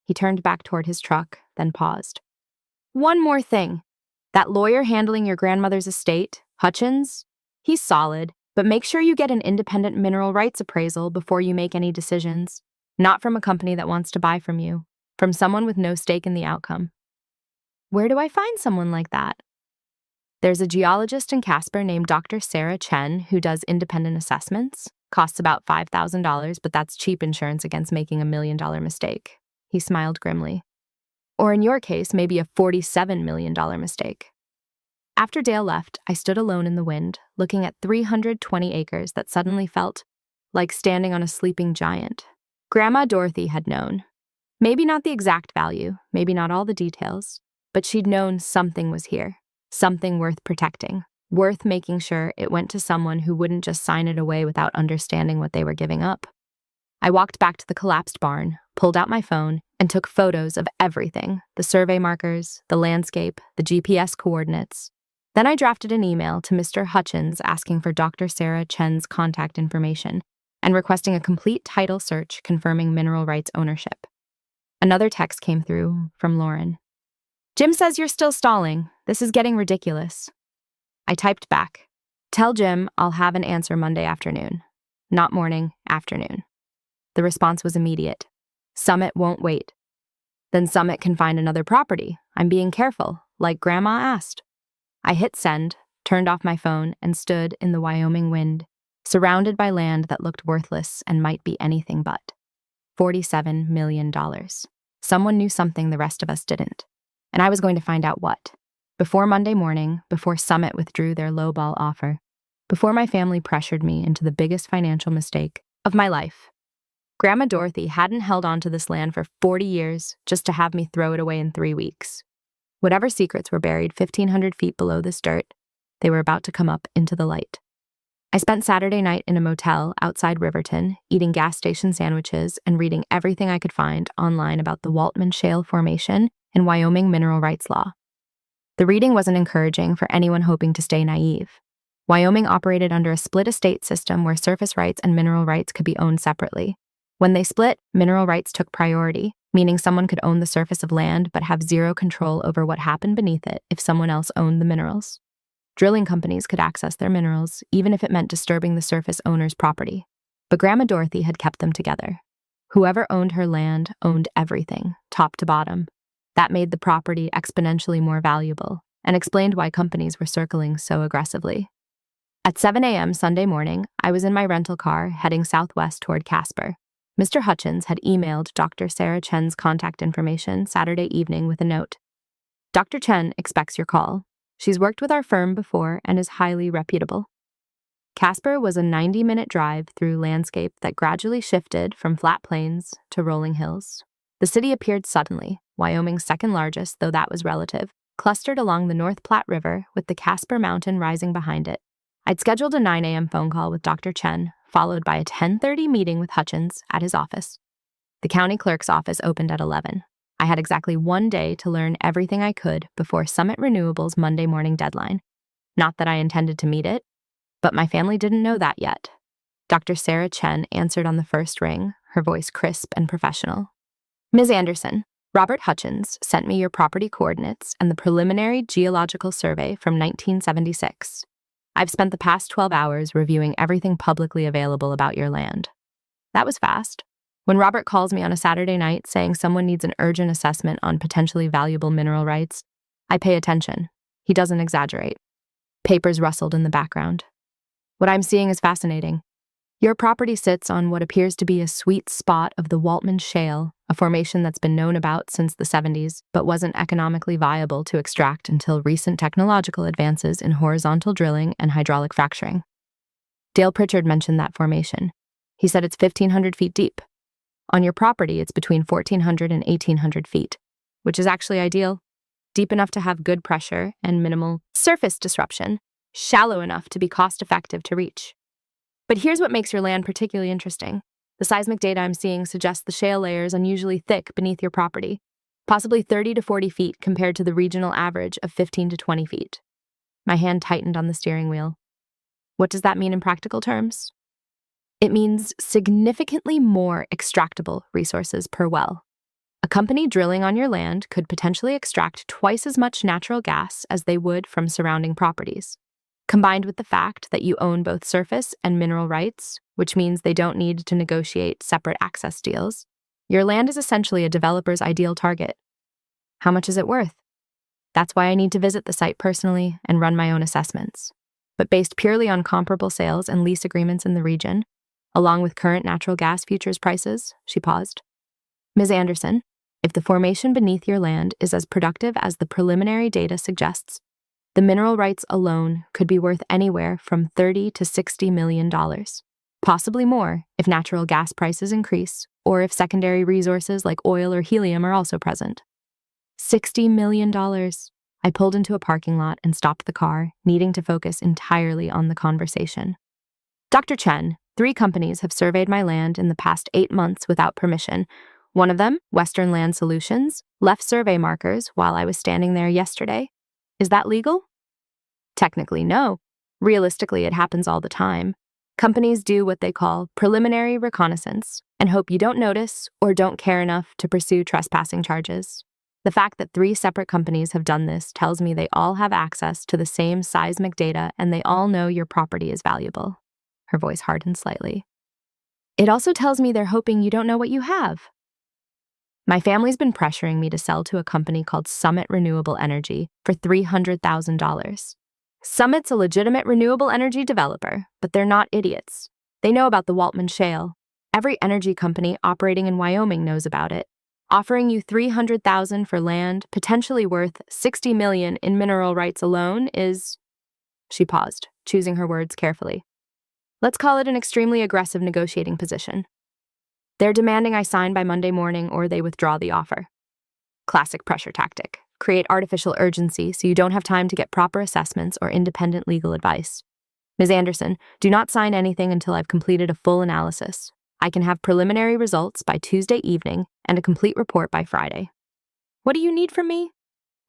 He turned back toward his truck, then paused. One more thing. That lawyer handling your grandmother's estate, Hutchins, he's solid, but make sure you get an independent mineral rights appraisal before you make any decisions. Not from a company that wants to buy from you, from someone with no stake in the outcome. Where do I find someone like that? There's a geologist in Casper named Dr. Sarah Chen who does independent assessments. Costs about $5,000, but that's cheap insurance against making $1 million mistake. He smiled grimly. Or in your case, maybe a $47 million mistake. After Dale left, I stood alone in the wind, looking at 320 acres that suddenly felt like standing on a sleeping giant. Grandma Dorothy had known. Maybe not the exact value, maybe not all the details, but she'd known something was here, something worth protecting, worth making sure it went to someone who wouldn't just sign it away without understanding what they were giving up. I walked back to the collapsed barn, pulled out my phone, and took photos of everything, the survey markers, the landscape, the GPS coordinates. Then I drafted an email to Mr. Hutchins asking for Dr. Sarah Chen's contact information and requesting a complete title search confirming mineral rights ownership. Another text came through from Lauren. Jim says you're still stalling. This is getting ridiculous. I typed back. Tell Jim I'll have an answer Monday afternoon. Not morning, afternoon. The response was immediate. Summit won't wait. Then Summit can find another property. I'm being careful, like Grandma asked. I hit send, turned off my phone, and stood in the Wyoming wind, surrounded by land that looked worthless and might be anything but. $47 million. Someone knew something the rest of us didn't. And I was going to find out what. Before Monday morning, before Summit withdrew their lowball offer, before my family pressured me into the biggest financial mistake of my life. Grandma Dorothy hadn't held on to this land for 40 years just to have me throw it away in 3 weeks. Whatever secrets were buried 1,500 feet below this dirt, they were about to come up into the light. I spent Saturday night in a motel outside Riverton, eating gas station sandwiches and reading everything I could find online about the Waltman Shale Formation and Wyoming mineral rights law. The reading wasn't encouraging for anyone hoping to stay naive. Wyoming operated under a split estate system where surface rights and mineral rights could be owned separately. When they split, mineral rights took priority, meaning someone could own the surface of land but have zero control over what happened beneath it if someone else owned the minerals. Drilling companies could access their minerals, even if it meant disturbing the surface owner's property. But Grandma Dorothy had kept them together. Whoever owned her land owned everything, top to bottom. That made the property exponentially more valuable and explained why companies were circling so aggressively. At 7 a.m. Sunday morning, I was in my rental car heading southwest toward Casper. Mr. Hutchins had emailed Dr. Sarah Chen's contact information Saturday evening with a note. Dr. Chen expects your call. She's worked with our firm before and is highly reputable. Casper was a 90-minute drive through landscape that gradually shifted from flat plains to rolling hills. The city appeared suddenly, Wyoming's second largest, though that was relative, clustered along the North Platte River with the Casper Mountain rising behind it. I'd scheduled a 9 a.m. phone call with Dr. Chen, followed by a 10:30 meeting with Hutchins at his office. The county clerk's office opened at 11. I had exactly 1 day to learn everything I could before Summit Renewable's Monday morning deadline. Not that I intended to meet it, but my family didn't know that yet. Dr. Sarah Chen answered on the first ring, her voice crisp and professional. Ms. Anderson, Robert Hutchins sent me your property coordinates and the preliminary geological survey from 1976. I've spent the past 12 hours reviewing everything publicly available about your land. That was fast. When Robert calls me on a Saturday night saying someone needs an urgent assessment on potentially valuable mineral rights, I pay attention. He doesn't exaggerate. Papers rustled in the background. What I'm seeing is fascinating. Your property sits on what appears to be a sweet spot of the Waltman Shale, a formation that's been known about since the 70s, but wasn't economically viable to extract until recent technological advances in horizontal drilling and hydraulic fracturing. Dale Pritchard mentioned that formation. He said it's 1,500 feet deep. On your property, it's between 1,400 and 1,800 feet, which is actually ideal. Deep enough to have good pressure and minimal surface disruption, shallow enough to be cost-effective to reach. But here's what makes your land particularly interesting. The seismic data I'm seeing suggests the shale layer is unusually thick beneath your property, possibly 30 to 40 feet compared to the regional average of 15 to 20 feet. My hand tightened on the steering wheel. What does that mean in practical terms? It means significantly more extractable resources per well. A company drilling on your land could potentially extract twice as much natural gas as they would from surrounding properties. Combined with the fact that you own both surface and mineral rights, which means they don't need to negotiate separate access deals, your land is essentially a developer's ideal target. How much is it worth? That's why I need to visit the site personally and run my own assessments. But based purely on comparable sales and lease agreements in the region, along with current natural gas futures prices, she paused. Ms. Anderson, if the formation beneath your land is as productive as the preliminary data suggests, the mineral rights alone could be worth anywhere from $30 to $60 million, possibly more if natural gas prices increase or if secondary resources like oil or helium are also present. $60 million. I pulled into a parking lot and stopped the car, needing to focus entirely on the conversation. Dr. Chen, 3 companies have surveyed my land in the past 8 months without permission. One of them, Western Land Solutions, left survey markers while I was standing there yesterday. Is that legal? Technically, no. Realistically, it happens all the time. Companies do what they call preliminary reconnaissance and hope you don't notice or don't care enough to pursue trespassing charges. The fact that 3 separate companies have done this tells me they all have access to the same seismic data and they all know your property is valuable. Her voice hardened slightly. It also tells me they're hoping you don't know what you have. My family's been pressuring me to sell to a company called Summit Renewable Energy for $300,000. Summit's a legitimate renewable energy developer, but they're not idiots. They know about the Waltman Shale. Every energy company operating in Wyoming knows about it. Offering you $300,000 for land, potentially worth $60 million in mineral rights alone is... She paused, choosing her words carefully. Let's call it an extremely aggressive negotiating position. They're demanding I sign by Monday morning or they withdraw the offer. Classic pressure tactic. Create artificial urgency so you don't have time to get proper assessments or independent legal advice. Ms. Anderson, do not sign anything until I've completed a full analysis. I can have preliminary results by Tuesday evening and a complete report by Friday. What do you need from me?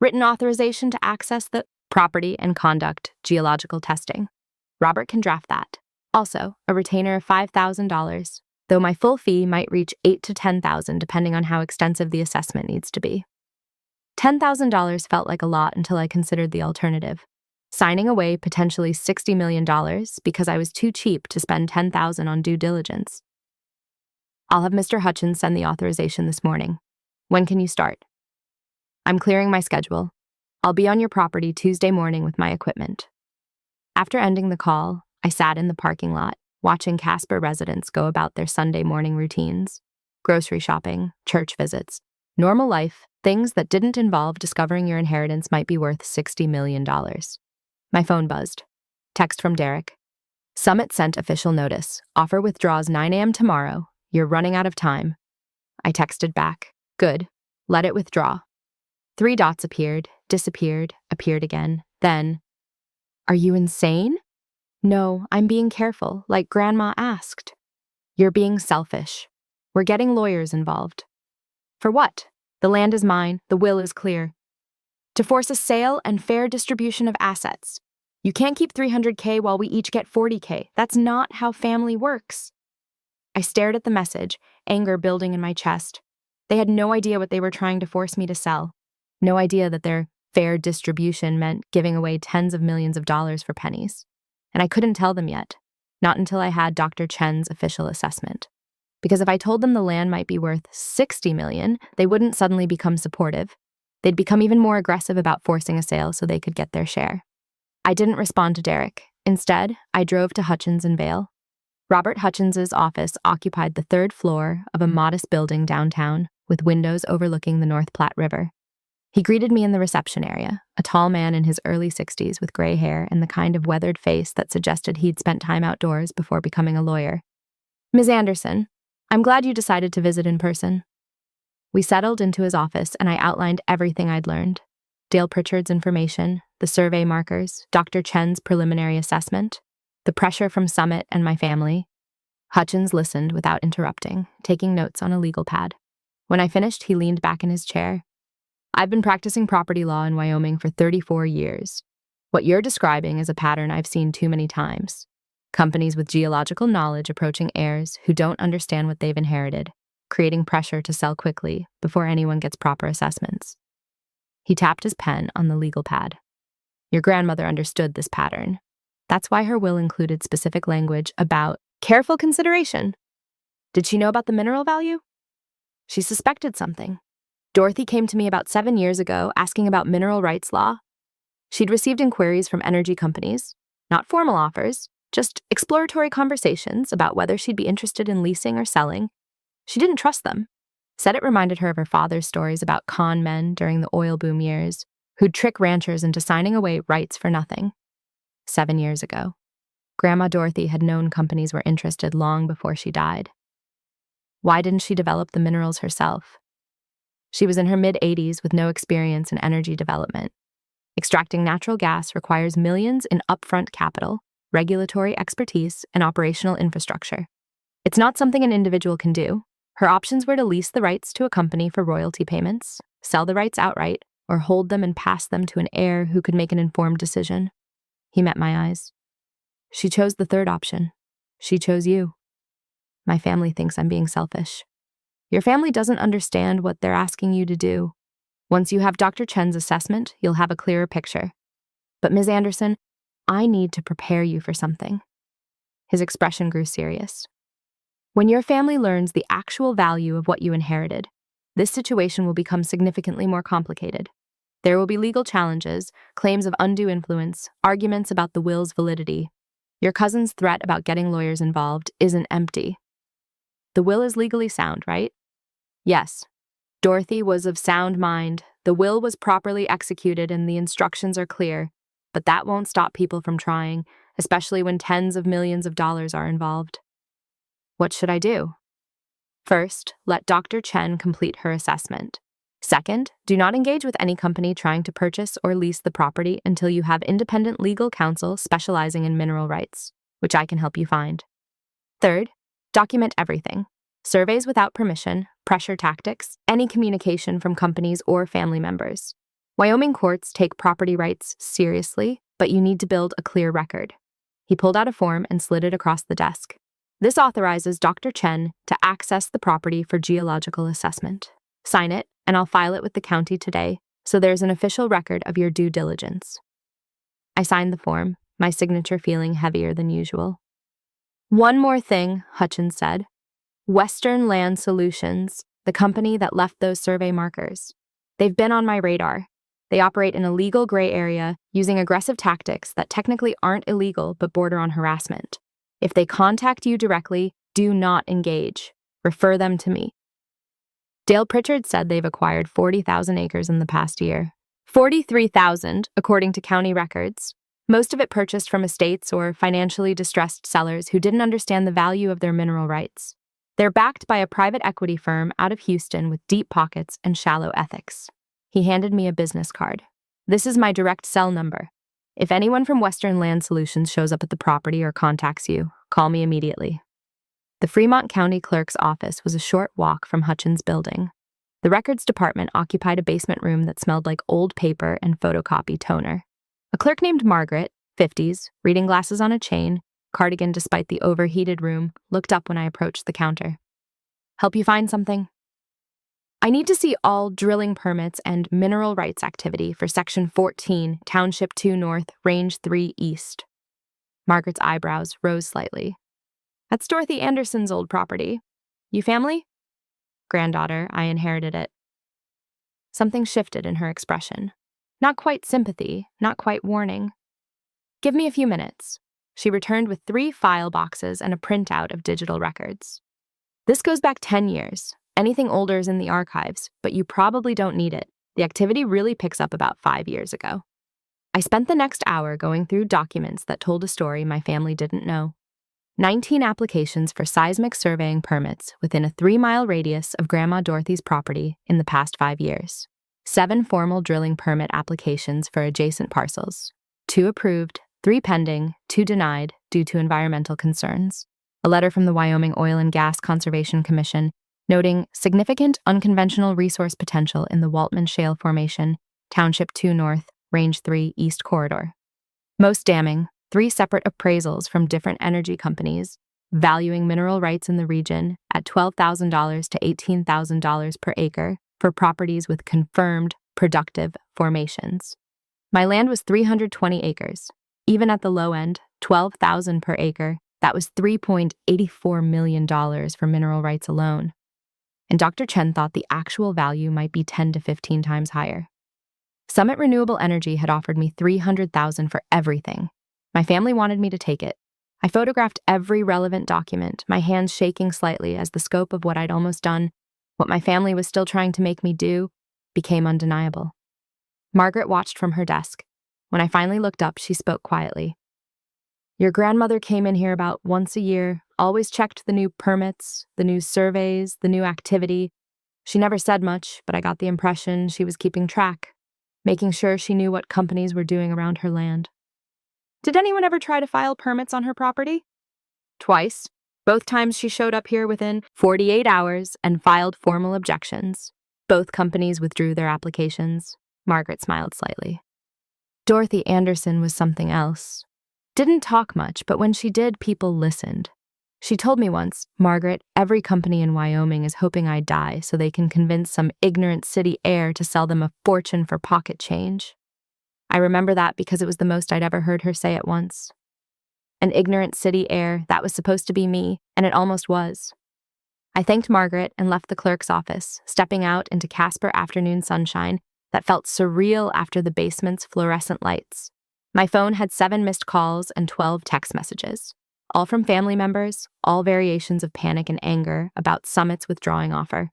Written authorization to access the property and conduct geological testing. Robert can draft that. Also, a retainer of $5,000, though my full fee might reach $8,000 to $10,000 depending on how extensive the assessment needs to be. $10,000 felt like a lot until I considered the alternative. Signing away potentially $60 million because I was too cheap to spend $10,000 on due diligence. I'll have Mr. Hutchins send the authorization this morning. When can you start? I'm clearing my schedule. I'll be on your property Tuesday morning with my equipment. After ending the call, I sat in the parking lot, watching Casper residents go about their Sunday morning routines. Grocery shopping, church visits, normal life, things that didn't involve discovering your inheritance might be worth $60 million. My phone buzzed. Text from Derek. Summit sent official notice. Offer withdraws 9 a.m. tomorrow. You're running out of time. I texted back. Good. Let it withdraw. 3 dots appeared, disappeared, appeared again. Then, are you insane? No, I'm being careful, like Grandma asked. You're being selfish. We're getting lawyers involved. For what? The land is mine. The will is clear. To force a sale and fair distribution of assets. You can't keep $300K while we each get $40K. That's not how family works. I stared at the message, anger building in my chest. They had no idea what they were trying to force me to sell. No idea that their fair distribution meant giving away tens of millions of dollars for pennies. And I couldn't tell them yet, not until I had Dr. Chen's official assessment. Because if I told them the land might be worth $60 million, they wouldn't suddenly become supportive. They'd become even more aggressive about forcing a sale so they could get their share. I didn't respond to Derek. Instead, I drove to Hutchins and Vale. Robert Hutchins's office occupied the 3rd floor of a modest building downtown with windows overlooking the North Platte River. He greeted me in the reception area, a tall man in his early 60s with gray hair and the kind of weathered face that suggested he'd spent time outdoors before becoming a lawyer. Ms. Anderson, I'm glad you decided to visit in person. We settled into his office and I outlined everything I'd learned. Dale Pritchard's information, the survey markers, Dr. Chen's preliminary assessment, the pressure from Summit and my family. Hutchins listened without interrupting, taking notes on a legal pad. When I finished, he leaned back in his chair. I've been practicing property law in Wyoming for 34 years. What you're describing is a pattern I've seen too many times. Companies with geological knowledge approaching heirs who don't understand what they've inherited, creating pressure to sell quickly before anyone gets proper assessments. He tapped his pen on the legal pad. Your grandmother understood this pattern. That's why her will included specific language about careful consideration. Did she know about the mineral value? She suspected something. Dorothy came to me about 7 years ago asking about mineral rights law. She'd received inquiries from energy companies, not formal offers, just exploratory conversations about whether she'd be interested in leasing or selling. She didn't trust them. Said it reminded her of her father's stories about con men during the oil boom years, who'd trick ranchers into signing away rights for nothing. 7 years ago. Grandma Dorothy had known companies were interested long before she died. Why didn't she develop the minerals herself? She was in her mid-80s with no experience in energy development. Extracting natural gas requires millions in upfront capital, regulatory expertise, and operational infrastructure. It's not something an individual can do. Her options were to lease the rights to a company for royalty payments, sell the rights outright, or hold them and pass them to an heir who could make an informed decision. He met my eyes. She chose the third option. She chose you. My family thinks I'm being selfish. Your family doesn't understand what they're asking you to do. Once you have Dr. Chen's assessment, you'll have a clearer picture. But Ms. Anderson, I need to prepare you for something. His expression grew serious. When your family learns the actual value of what you inherited, this situation will become significantly more complicated. There will be legal challenges, claims of undue influence, arguments about the will's validity. Your cousin's threat about getting lawyers involved isn't empty. The will is legally sound, right? Yes. Dorothy was of sound mind. The will was properly executed and the instructions are clear, but that won't stop people from trying, especially when tens of millions of dollars are involved. What should I do? First, let Dr. Chen complete her assessment. Second, do not engage with any company trying to purchase or lease the property until you have independent legal counsel specializing in mineral rights, which I can help you find. Third, document everything. Surveys without permission, pressure tactics, any communication from companies or family members. Wyoming courts take property rights seriously, but you need to build a clear record. He pulled out a form and slid it across the desk. This authorizes Dr. Chen to access the property for geological assessment. Sign it, and I'll file it with the county today, so there's an official record of your due diligence. I signed the form, my signature feeling heavier than usual. One more thing, Hutchins said. Western Land Solutions, the company that left those survey markers. They've been on my radar. They operate in a legal gray area using aggressive tactics that technically aren't illegal but border on harassment. If they contact you directly, do not engage. Refer them to me. Dale Pritchard said they've acquired 40,000 acres in the past year. 43,000, according to county records. Most of it purchased from estates or financially distressed sellers who didn't understand the value of their mineral rights. They're backed by a private equity firm out of Houston with deep pockets and shallow ethics. He handed me a business card. This is my direct cell number. If anyone from Western Land Solutions shows up at the property or contacts you, call me immediately. The Fremont County Clerk's office was a short walk from Hutchins' building. The records department occupied a basement room that smelled like old paper and photocopy toner. A clerk named Margaret, 50s, reading glasses on a chain, cardigan despite the overheated room, looked up when I approached the counter. Help you find something? I need to see all drilling permits and mineral rights activity for Section 14, Township 2 North, Range 3 East. Margaret's eyebrows rose slightly. That's Dorothy Anderson's old property. You family? Granddaughter, I inherited it. Something shifted in her expression. Not quite sympathy, not quite warning. Give me a few minutes. She returned with 3 file boxes and a printout of digital records. This goes back 10 years. Anything older is in the archives, but you probably don't need it. The activity really picks up about 5 years ago. I spent the next hour going through documents that told a story my family didn't know. 19 applications for seismic surveying permits within a 3-mile radius of Grandma Dorothy's property in the past 5 years. 7 formal drilling permit applications for adjacent parcels. 2 approved, 3 pending, 2 denied due to environmental concerns. A letter from the Wyoming Oil and Gas Conservation Commission noting significant unconventional resource potential in the Waltman Shale Formation, Township 2 North, Range 3 East Corridor. Most damning, 3 separate appraisals from different energy companies, valuing mineral rights in the region at $12,000 to $18,000 per acre for properties with confirmed productive formations. My land was 320 acres. Even at the low end, $12,000 per acre, that was $3.84 million for mineral rights alone. And Dr. Chen thought the actual value might be 10 to 15 times higher. Summit Renewable Energy had offered me $300,000 for everything. My family wanted me to take it. I photographed every relevant document, my hands shaking slightly as the scope of what I'd almost done, what my family was still trying to make me do, became undeniable. Margaret watched from her desk. When I finally looked up, she spoke quietly. Your grandmother came in here about once a year, always checked the new permits, the new surveys, the new activity. She never said much, but I got the impression she was keeping track, making sure she knew what companies were doing around her land. Did anyone ever try to file permits on her property? Twice. Both times she showed up here within 48 hours and filed formal objections. Both companies withdrew their applications. Margaret smiled slightly. Dorothy Anderson was something else. Didn't talk much, but when she did, people listened. She told me once, Margaret, every company in Wyoming is hoping I die so they can convince some ignorant city heir to sell them a fortune for pocket change. I remember that because it was the most I'd ever heard her say at once. An ignorant city heir, that was supposed to be me, and it almost was. I thanked Margaret and left the clerk's office, stepping out into Casper afternoon sunshine that felt surreal after the basement's fluorescent lights. My phone had 7 missed calls and 12 text messages, all from family members, all variations of panic and anger about Summit's withdrawing offer.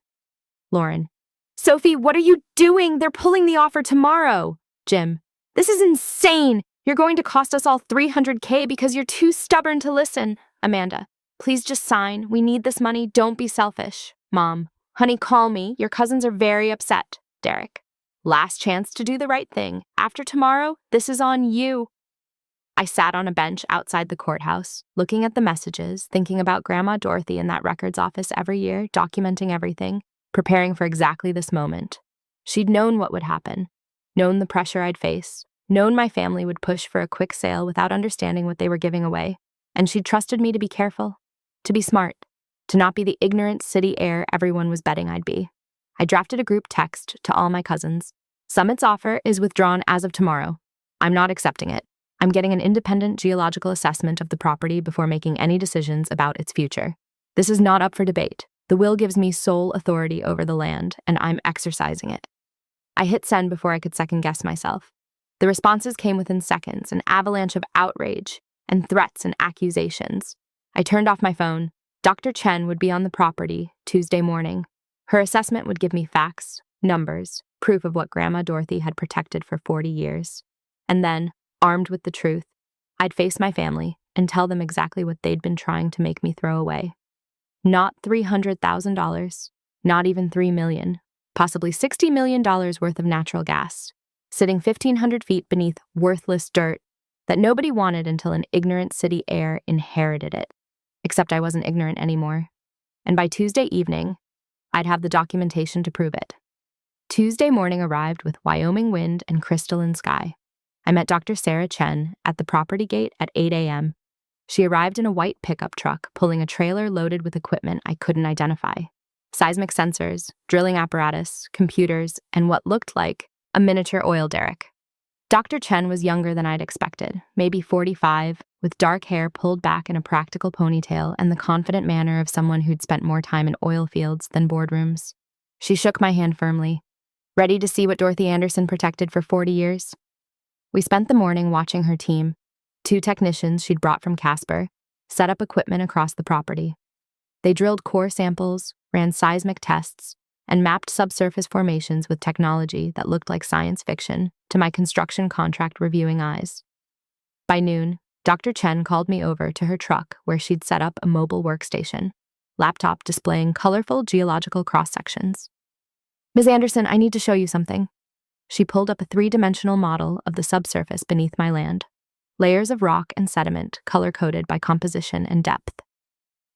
Lauren. Sophie, what are you doing? They're pulling the offer tomorrow. Jim. This is insane. You're going to cost us all $300K because you're too stubborn to listen. Amanda. Please just sign. We need this money. Don't be selfish. Mom. Honey, call me. Your cousins are very upset. Derek. Last chance to do the right thing. After tomorrow, this is on you. I sat on a bench outside the courthouse, looking at the messages, thinking about Grandma Dorothy in that records office every year, documenting everything, preparing for exactly this moment. She'd known what would happen, known the pressure I'd face, known my family would push for a quick sale without understanding what they were giving away, and she'd trusted me to be careful, to be smart, to not be the ignorant city heir everyone was betting I'd be. I drafted a group text to all my cousins. Summit's offer is withdrawn as of tomorrow. I'm not accepting it. I'm getting an independent geological assessment of the property before making any decisions about its future. This is not up for debate. The will gives me sole authority over the land, and I'm exercising it. I hit send before I could second-guess myself. The responses came within seconds, an avalanche of outrage and threats and accusations. I turned off my phone. Dr. Chen would be on the property Tuesday morning. Her assessment would give me facts, numbers, proof of what Grandma Dorothy had protected for 40 years. And then, armed with the truth, I'd face my family and tell them exactly what they'd been trying to make me throw away. Not $300,000, not even $3 million, possibly $60 million worth of natural gas, sitting 1,500 feet beneath worthless dirt that nobody wanted until an ignorant city heir inherited it. Except I wasn't ignorant anymore. And by Tuesday evening, I'd have the documentation to prove it. Tuesday morning arrived with Wyoming wind and crystalline sky. I met Dr. Sarah Chen at the property gate at 8 a.m. She arrived in a white pickup truck, pulling a trailer loaded with equipment I couldn't identify. Seismic sensors, drilling apparatus, computers, and what looked like a miniature oil derrick. Dr. Chen was younger than I'd expected, maybe 45, with dark hair pulled back in a practical ponytail and the confident manner of someone who'd spent more time in oil fields than boardrooms. She shook my hand firmly. Ready to see what Dorothy Anderson protected for 40 years? We spent the morning watching her team, 2 technicians she'd brought from Casper, set up equipment across the property. They drilled core samples, ran seismic tests, and mapped subsurface formations with technology that looked like science fiction to my construction contract reviewing eyes. By noon, Dr. Chen called me over to her truck where she'd set up a mobile workstation, laptop displaying colorful geological cross-sections. Ms. Anderson, I need to show you something. She pulled up a 3-dimensional model of the subsurface beneath my land, layers of rock and sediment color-coded by composition and depth.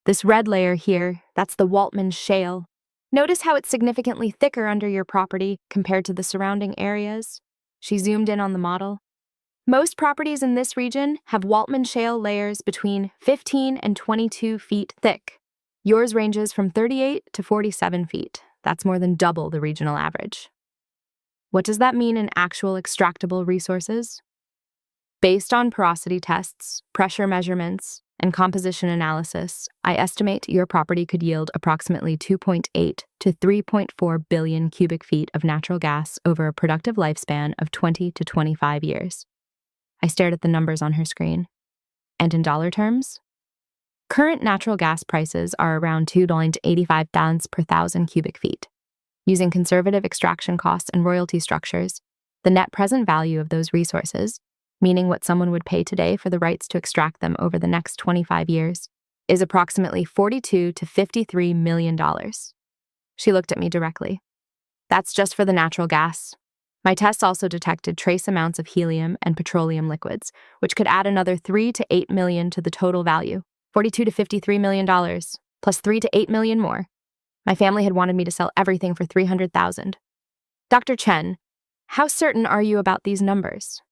This red layer here, that's the Waltman Shale. Notice how it's significantly thicker under your property compared to the surrounding areas? She zoomed in on the model. Most properties in this region have Waltman Shale layers between 15 and 22 feet thick. Yours ranges from 38 to 47 feet. That's more than double the regional average. What does that mean in actual extractable resources? Based on porosity tests, pressure measurements, and composition analysis, I estimate your property could yield approximately 2.8 to 3.4 billion cubic feet of natural gas over a productive lifespan of 20 to 25 years. I stared at the numbers on her screen. And in dollar terms? Current natural gas prices are around $2.85 per thousand cubic feet. Using conservative extraction costs and royalty structures, the net present value of those resources, meaning what someone would pay today for the rights to extract them over the next 25 years, is approximately $42 to $53 million. She looked at me directly. That's just for the natural gas. My tests also detected trace amounts of helium and petroleum liquids, which could add another $3 to $8 million to the total value, $42 to $53 million, plus $3 to $8 million more. My family had wanted me to sell everything for $300,000. Dr. Chen, how certain are you about these numbers?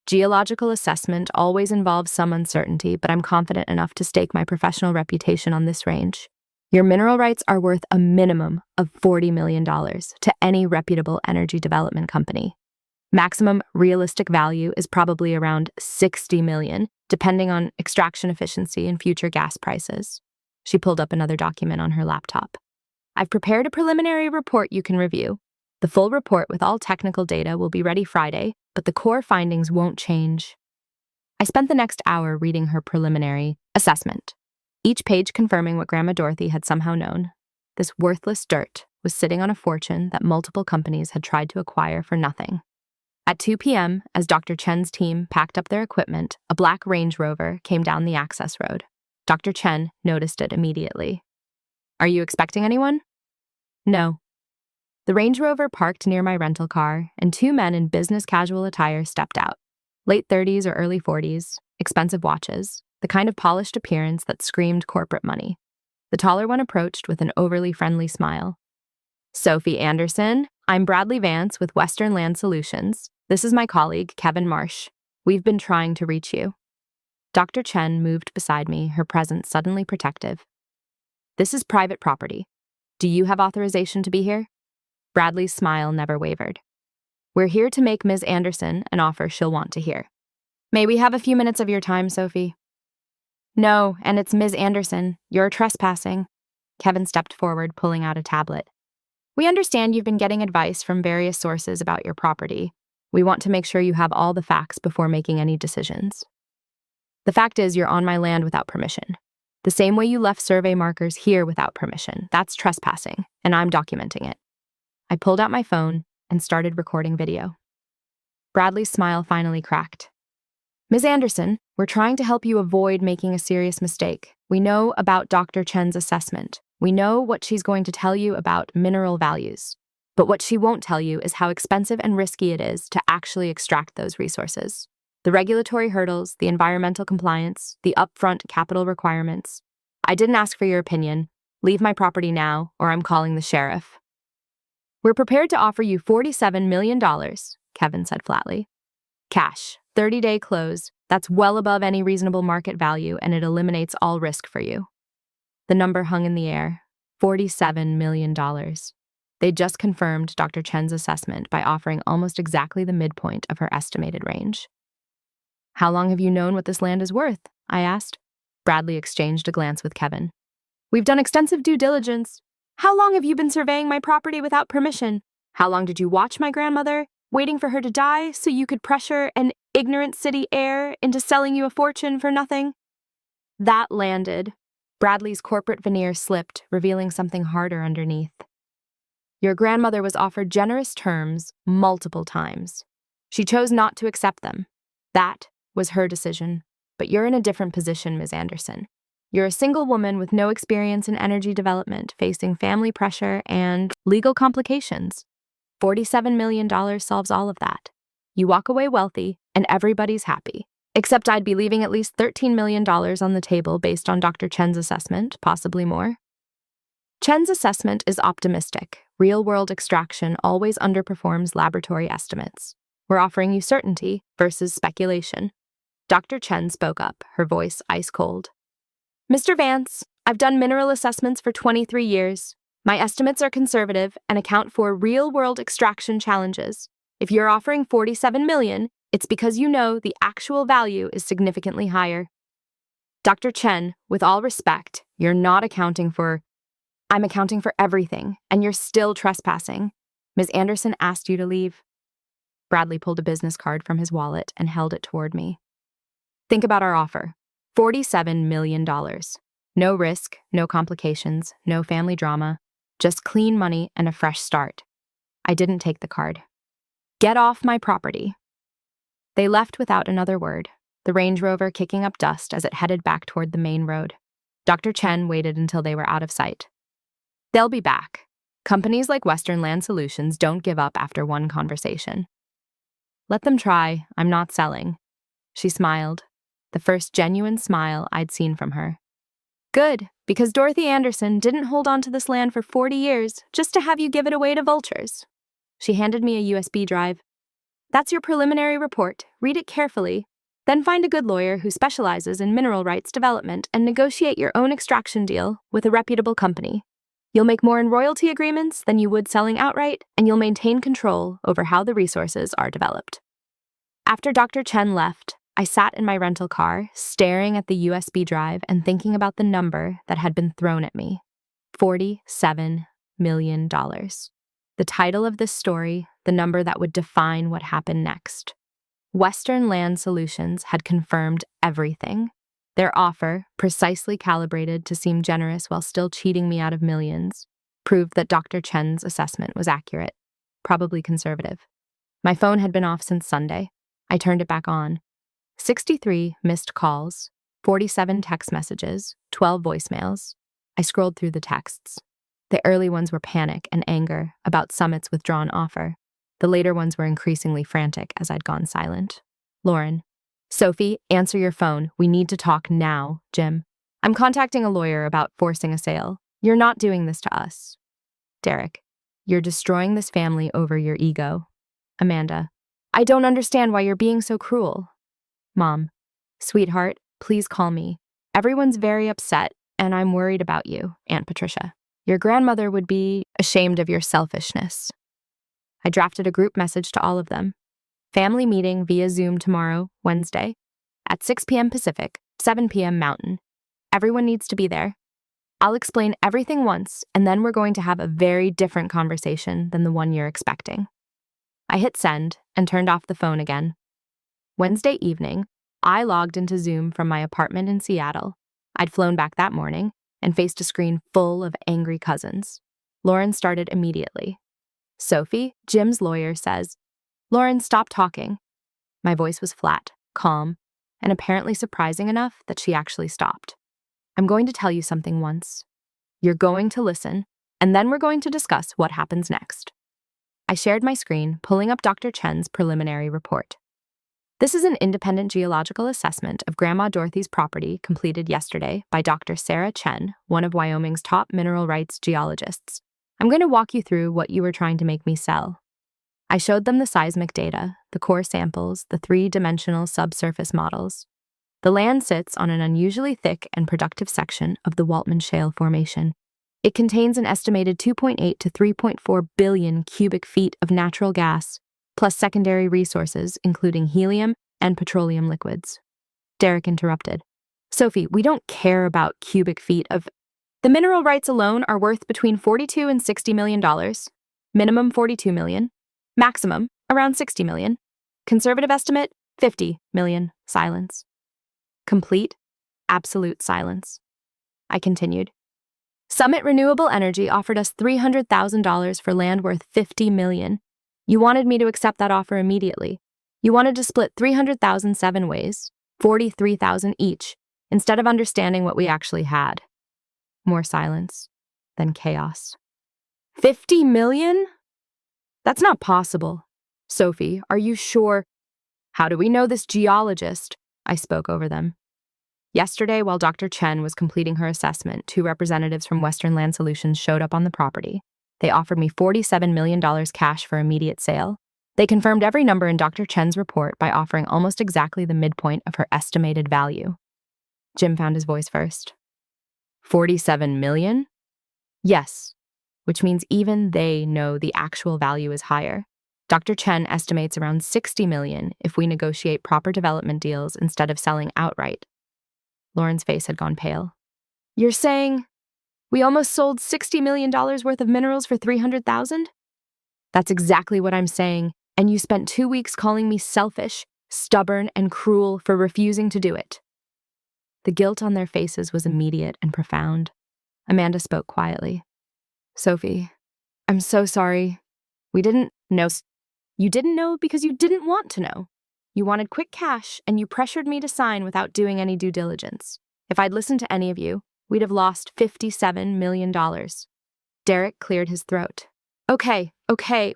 Geological assessment always involves some uncertainty, but I'm confident enough to stake my professional reputation on this range. Your mineral rights are worth a minimum of $40 million to any reputable energy development company. Maximum realistic value is probably around $60 million, depending on extraction efficiency and future gas prices. She pulled up another document on her laptop. I've prepared a preliminary report you can review. The full report with all technical data will be ready Friday, but the core findings won't change. I spent the next hour reading her preliminary assessment, each page confirming what Grandma Dorothy had somehow known. This worthless dirt was sitting on a fortune that multiple companies had tried to acquire for nothing. At 2 p.m., as Dr. Chen's team packed up their equipment, a black Range Rover came down the access road. Dr. Chen noticed it immediately. Are you expecting anyone? No. The Range Rover parked near my rental car, and two men in business casual attire stepped out. Late 30s or early 40s, expensive watches, the kind of polished appearance that screamed corporate money. The taller one approached with an overly friendly smile. "Sophie Anderson, I'm Bradley Vance with Western Land Solutions. This is my colleague, Kevin Marsh. We've been trying to reach you." Dr. Chen moved beside me, her presence suddenly protective. "This is private property. Do you have authorization to be here?" Bradley's smile never wavered. "We're here to make Ms. Anderson an offer she'll want to hear." "May we have a few minutes of your time, Sophie?" "No, and it's Ms. Anderson. You're trespassing." Kevin stepped forward, pulling out a tablet. "We understand you've been getting advice from various sources about your property. We want to make sure you have all the facts before making any decisions. The fact is, you're on my land without permission. The same way you left survey markers here without permission. That's trespassing, and I'm documenting it." I pulled out my phone and started recording video. Bradley's smile finally cracked. "Ms. Anderson, we're trying to help you avoid making a serious mistake. We know about Dr. Chen's assessment. We know what she's going to tell you about mineral values. But what she won't tell you is how expensive and risky it is to actually extract those resources. The regulatory hurdles, the environmental compliance, the upfront capital requirements. I didn't ask for your opinion. Leave my property now, or I'm calling the sheriff." "We're prepared to offer you $47 million, Kevin said flatly. "Cash, 30-day close. That's well above any reasonable market value, and it eliminates all risk for you." The number hung in the air. $47 million. They just confirmed Dr. Chen's assessment by offering almost exactly the midpoint of her estimated range. "How long have you known what this land is worth?" I asked. Bradley exchanged a glance with Kevin. "We've done extensive due diligence. How long have you been surveying my property without permission? How long did you watch my grandmother, waiting for her to die so you could pressure an ignorant city heir into selling you a fortune for nothing?" That landed. Bradley's corporate veneer slipped, revealing something harder underneath. "Your grandmother was offered generous terms multiple times. She chose not to accept them. That was her decision. But you're in a different position, Ms. Anderson. You're a single woman with no experience in energy development, facing family pressure and legal complications. $47 million solves all of that. You walk away wealthy, and everybody's happy. Except I'd be leaving at least $13 million on the table based on Dr. Chen's assessment, possibly more." Chen's assessment is optimistic. Real-world extraction always underperforms laboratory estimates. We're offering you certainty versus speculation. Dr. Chen spoke up, her voice ice-cold. "Mr. Vance, I've done mineral assessments for 23 years. My estimates are conservative and account for real-world extraction challenges. If you're offering $47 million, it's because you know the actual value is significantly higher." "Dr. Chen, with all respect, you're not accounting for—" "I'm accounting for everything, and you're still trespassing. Ms. Anderson asked you to leave." Bradley pulled a business card from his wallet and held it toward me. "Think about our offer. $47 million. No risk, no complications, no family drama, just clean money and a fresh start." I didn't take the card. "Get off my property." They left without another word, the Range Rover kicking up dust as it headed back toward the main road. Dr. Chen waited until they were out of sight. "They'll be back. Companies like Western Land Solutions don't give up after one conversation." "Let them try. I'm not selling." She smiled, the first genuine smile I'd seen from her. "Good, because Dorothy Anderson didn't hold on to this land for 40 years just to have you give it away to vultures." She handed me a USB drive. "That's your preliminary report. Read it carefully. Then find a good lawyer who specializes in mineral rights development and negotiate your own extraction deal with a reputable company. You'll make more in royalty agreements than you would selling outright, and you'll maintain control over how the resources are developed." After Dr. Chen left, I sat in my rental car, staring at the USB drive and thinking about the number that had been thrown at me. $47 million. The title of this story, the number that would define what happened next. Western Land Solutions had confirmed everything. Their offer, precisely calibrated to seem generous while still cheating me out of millions, proved that Dr. Chen's assessment was accurate, probably conservative. My phone had been off since Sunday. I turned it back on. 63 missed calls, 47 text messages, 12 voicemails. I scrolled through the texts. The early ones were panic and anger about Summit's withdrawn offer. The later ones were increasingly frantic as I'd gone silent. Lauren. Sophie, answer your phone. We need to talk now, Jim. I'm contacting a lawyer about forcing a sale. You're not doing this to us. Derek. You're destroying this family over your ego. Amanda. I don't understand why you're being so cruel. Mom. Sweetheart, please call me. Everyone's very upset, and I'm worried about you, Aunt Patricia. Your grandmother would be ashamed of your selfishness. I drafted a group message to all of them. Family meeting via Zoom tomorrow, Wednesday, at 6 p.m. Pacific, 7 p.m. Mountain. Everyone needs to be there. I'll explain everything once, and then we're going to have a very different conversation than the one you're expecting. I hit send and turned off the phone again. Wednesday evening, I logged into Zoom from my apartment in Seattle. I'd flown back that morning and faced a screen full of angry cousins. Lauren started immediately. Sophie, Jim's lawyer, says, Lauren, stop talking. My voice was flat, calm, and apparently surprising enough that she actually stopped. I'm going to tell you something once. You're going to listen, and then we're going to discuss what happens next. I shared my screen, pulling up Dr. Chen's preliminary report. This is an independent geological assessment of Grandma Dorothy's property completed yesterday by Dr. Sarah Chen, one of Wyoming's top mineral rights geologists. I'm going to walk you through what you were trying to make me sell. I showed them the seismic data, the core samples, the three-dimensional subsurface models. The land sits on an unusually thick and productive section of the Waltman Shale Formation. It contains an estimated 2.8 to 3.4 billion cubic feet of natural gas, plus secondary resources, including helium and petroleum liquids. Derek interrupted. Sophie, we don't care about cubic feet of... The mineral rights alone are worth between $42 and $60 million. Minimum $42 million. Maximum, around $60 million. Conservative estimate, $50 million. Silence. Complete, absolute silence. I continued. Summit Renewable Energy offered us $300,000 for land worth $50 million. You wanted me to accept that offer immediately. You wanted to split $300,000 7 ways, $43,000 each, instead of understanding what we actually had. More silence, then chaos. $50 million? That's not possible. Sophie, are you sure? How do we know this geologist? I spoke over them. Yesterday, while Dr. Chen was completing her assessment, 2 representatives from Western Land Solutions showed up on the property. They offered me $47 million cash for immediate sale. They confirmed every number in Dr. Chen's report by offering almost exactly the midpoint of her estimated value. Jim found his voice first. 47 million? Yes, which means even they know the actual value is higher. Dr. Chen estimates around $60 million if we negotiate proper development deals instead of selling outright. Lauren's face had gone pale. You're saying we almost sold $60 million worth of minerals for $300,000? That's exactly what I'm saying, and you spent 2 weeks calling me selfish, stubborn, and cruel for refusing to do it. The guilt on their faces was immediate and profound. Amanda spoke quietly. Sophie, I'm so sorry. We didn't know. You didn't know because you didn't want to know. You wanted quick cash, and you pressured me to sign without doing any due diligence. If I'd listened to any of you, we'd have lost $57 million. Derek cleared his throat. Okay,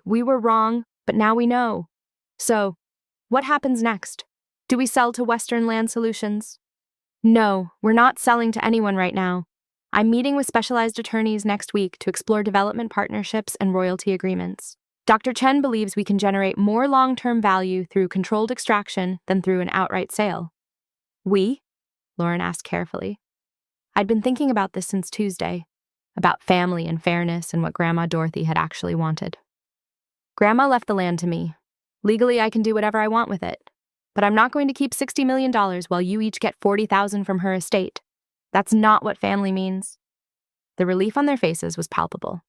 we were wrong, but now we know. So, what happens next? Do we sell to Western Land Solutions? No, we're not selling to anyone right now. I'm meeting with specialized attorneys next week to explore development partnerships and royalty agreements. Dr. Chen believes we can generate more long-term value through controlled extraction than through an outright sale. We? Lauren asked carefully. I'd been thinking about this since Tuesday, about family and fairness and what Grandma Dorothy had actually wanted. Grandma left the land to me. Legally, I can do whatever I want with it. But I'm not going to keep $60 million while you each get $40,000 from her estate. That's not what family means. The relief on their faces was palpable.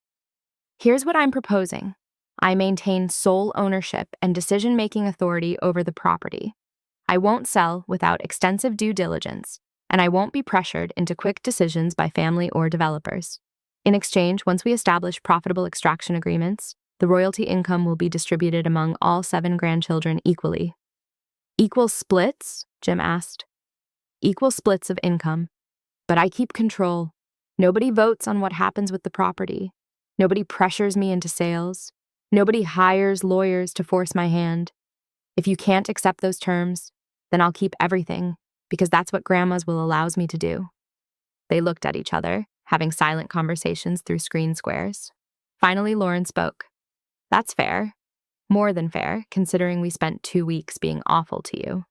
Here's what I'm proposing. I maintain sole ownership and decision-making authority over the property. I won't sell without extensive due diligence, and I won't be pressured into quick decisions by family or developers. In exchange, once we establish profitable extraction agreements, the royalty income will be distributed among all 7 grandchildren equally. Equal splits? Jim asked. Equal splits of income. But I keep control. Nobody votes on what happens with the property. Nobody pressures me into sales. Nobody hires lawyers to force my hand. If you can't accept those terms, then I'll keep everything, because that's what Grandma's will allows me to do." They looked at each other, having silent conversations through screen squares. Finally, Lauren spoke. "That's fair. More than fair, considering we spent 2 weeks being awful to you."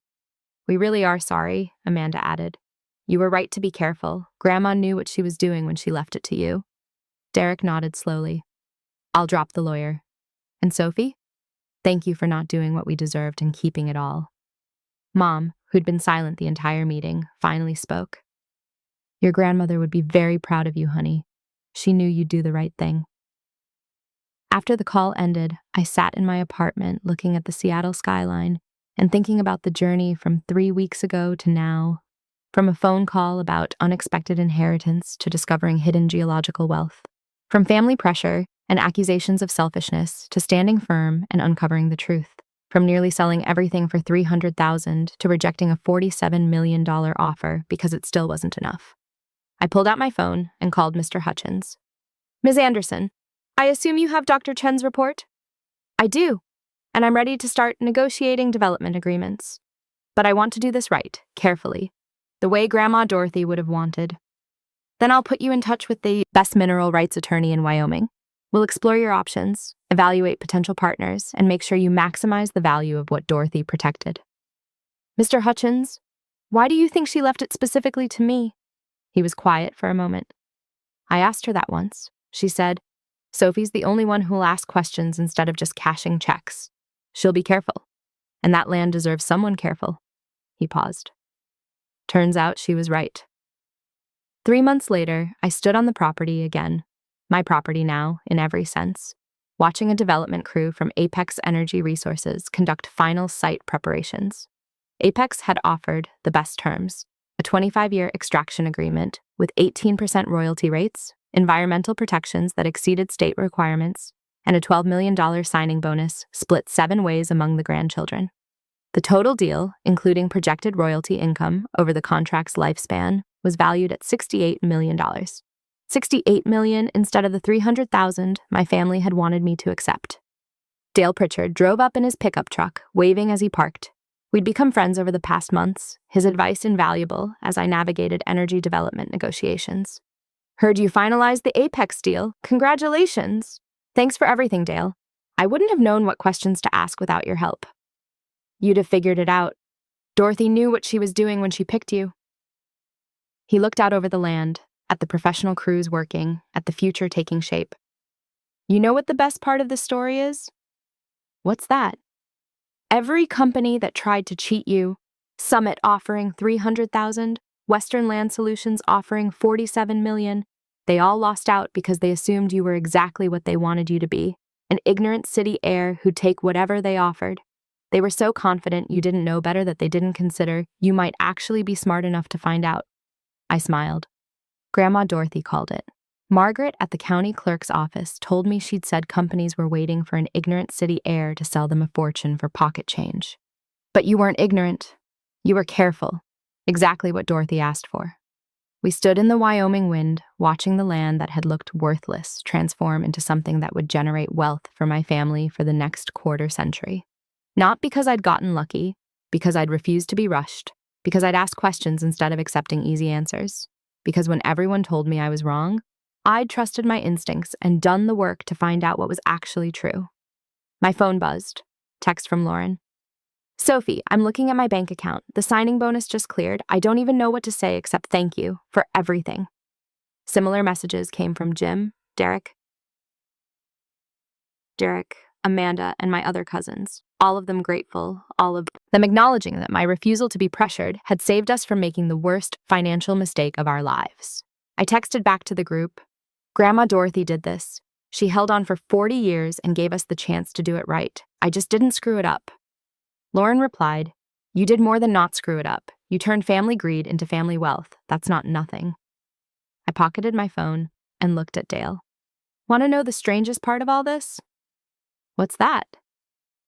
"We really are sorry," Amanda added. "You were right to be careful. Grandma knew what she was doing when she left it to you." Derek nodded slowly. "I'll drop the lawyer. And Sophie? Thank you for not doing what we deserved and keeping it all." Mom, who'd been silent the entire meeting, finally spoke. "Your grandmother would be very proud of you, honey. She knew you'd do the right thing." After the call ended, I sat in my apartment looking at the Seattle skyline and thinking about the journey from 3 weeks ago to now, from a phone call about unexpected inheritance to discovering hidden geological wealth, from family pressure and accusations of selfishness to standing firm and uncovering the truth, from nearly selling everything for $300,000 to rejecting a $47 million offer because it still wasn't enough. I pulled out my phone and called Mr. Hutchins. "Ms. Anderson, I assume you have Dr. Chen's report?" "I do, and I'm ready to start negotiating development agreements. But I want to do this right, carefully, the way Grandma Dorothy would have wanted. Then I'll put you in touch with the best mineral rights attorney in Wyoming. We'll explore your options, evaluate potential partners, and make sure you maximize the value of what Dorothy protected." "Mr. Hutchins, why do you think she left it specifically to me?" He was quiet for a moment. "I asked her that once. She said, 'Sophie's the only one who'll ask questions instead of just cashing checks. She'll be careful. And that land deserves someone careful.'" He paused. Turns out she was right. 3 months later, I stood on the property again, my property now, in every sense, watching a development crew from Apex Energy Resources conduct final site preparations. Apex had offered the best terms, a 25-year extraction agreement with 18% royalty rates, environmental protections that exceeded state requirements, and a $12 million signing bonus split 7 ways among the grandchildren. The total deal, including projected royalty income over the contract's lifespan, was valued at $68 million. $68 million instead of the $300,000 my family had wanted me to accept. Dale Pritchard drove up in his pickup truck, waving as he parked. We'd become friends over the past months, his advice invaluable as I navigated energy development negotiations. "Heard you finalized the Apex deal. Congratulations!" "Thanks for everything, Dale. I wouldn't have known what questions to ask without your help." "You'd have figured it out. Dorothy knew what she was doing when she picked you." He looked out over the land, at the professional crews working, at the future taking shape. "You know what the best part of the story is?" "What's that?" "Every company that tried to cheat you, Summit offering $300,000, Western Land Solutions offering $47 million, they all lost out because they assumed you were exactly what they wanted you to be, an ignorant city heir who'd take whatever they offered. They were so confident you didn't know better that they didn't consider you might actually be smart enough to find out." I smiled. Grandma Dorothy called it. Margaret at the county clerk's office told me she'd said companies were waiting for an ignorant city heir to sell them a fortune for pocket change. But you weren't ignorant. You were careful. Exactly what Dorothy asked for. We stood in the Wyoming wind, watching the land that had looked worthless transform into something that would generate wealth for my family for the next quarter century. Not because I'd gotten lucky, because I'd refused to be rushed, because I'd asked questions instead of accepting easy answers, because when everyone told me I was wrong, I'd trusted my instincts and done the work to find out what was actually true. My phone buzzed. Text from Lauren. "Sophie, I'm looking at my bank account. The signing bonus just cleared. I don't even know what to say except thank you for everything." Similar messages came from Jim, Derek, Amanda, and my other cousins, all of them grateful, all of them acknowledging that my refusal to be pressured had saved us from making the worst financial mistake of our lives. I texted back to the group, "Grandma Dorothy did this. She held on for 40 years and gave us the chance to do it right. I just didn't screw it up." Lauren replied, "You did more than not screw it up. You turned family greed into family wealth. That's not nothing." I pocketed my phone and looked at Dale. "Want to know the strangest part of all this?" "What's that?"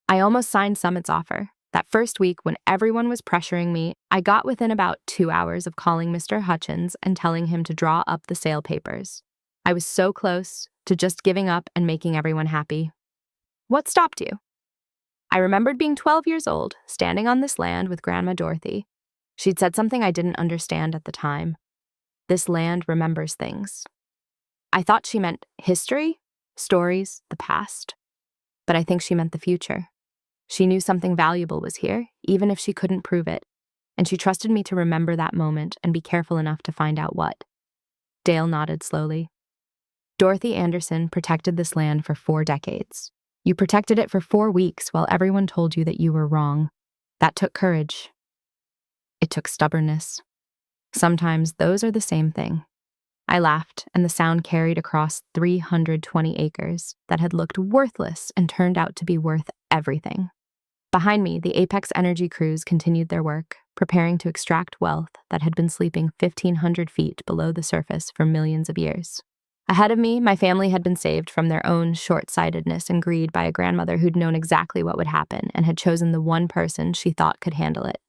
"I almost signed Summit's offer. That first week when everyone was pressuring me, I got within about 2 hours of calling Mr. Hutchins and telling him to draw up the sale papers. I was so close to just giving up and making everyone happy. What stopped you? I remembered being 12 years old, standing on this land with Grandma Dorothy. She'd said something I didn't understand at the time. This land remembers things. I thought she meant history, stories, the past. But I think she meant the future. She knew something valuable was here, even if she couldn't prove it, and she trusted me to remember that moment and be careful enough to find out what. Dale nodded slowly. Dorothy Anderson protected this land for 4 decades. You protected it for 4 weeks while everyone told you that you were wrong. That took courage. It took stubbornness. Sometimes those are the same thing. I laughed, and the sound carried across 320 acres that had looked worthless and turned out to be worth everything. Behind me, the Apex Energy crews continued their work, preparing to extract wealth that had been sleeping 1,500 feet below the surface for millions of years. Ahead of me, my family had been saved from their own short-sightedness and greed by a grandmother who'd known exactly what would happen and had chosen the one person she thought could handle it.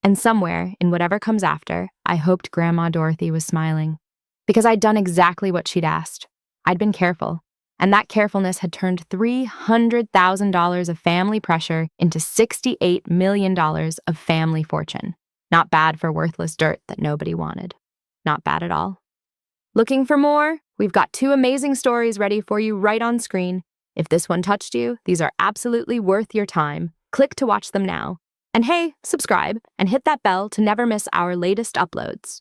And somewhere, in whatever comes after, I hoped Grandma Dorothy was smiling. Because I'd done exactly what she'd asked. I'd been careful. And that carefulness had turned $300,000 of family pressure into $68 million of family fortune. Not bad for worthless dirt that nobody wanted. Not bad at all. Looking for more? We've got 2 amazing stories ready for you right on screen. If this one touched you, these are absolutely worth your time. Click to watch them now. And hey, subscribe and hit that bell to never miss our latest uploads.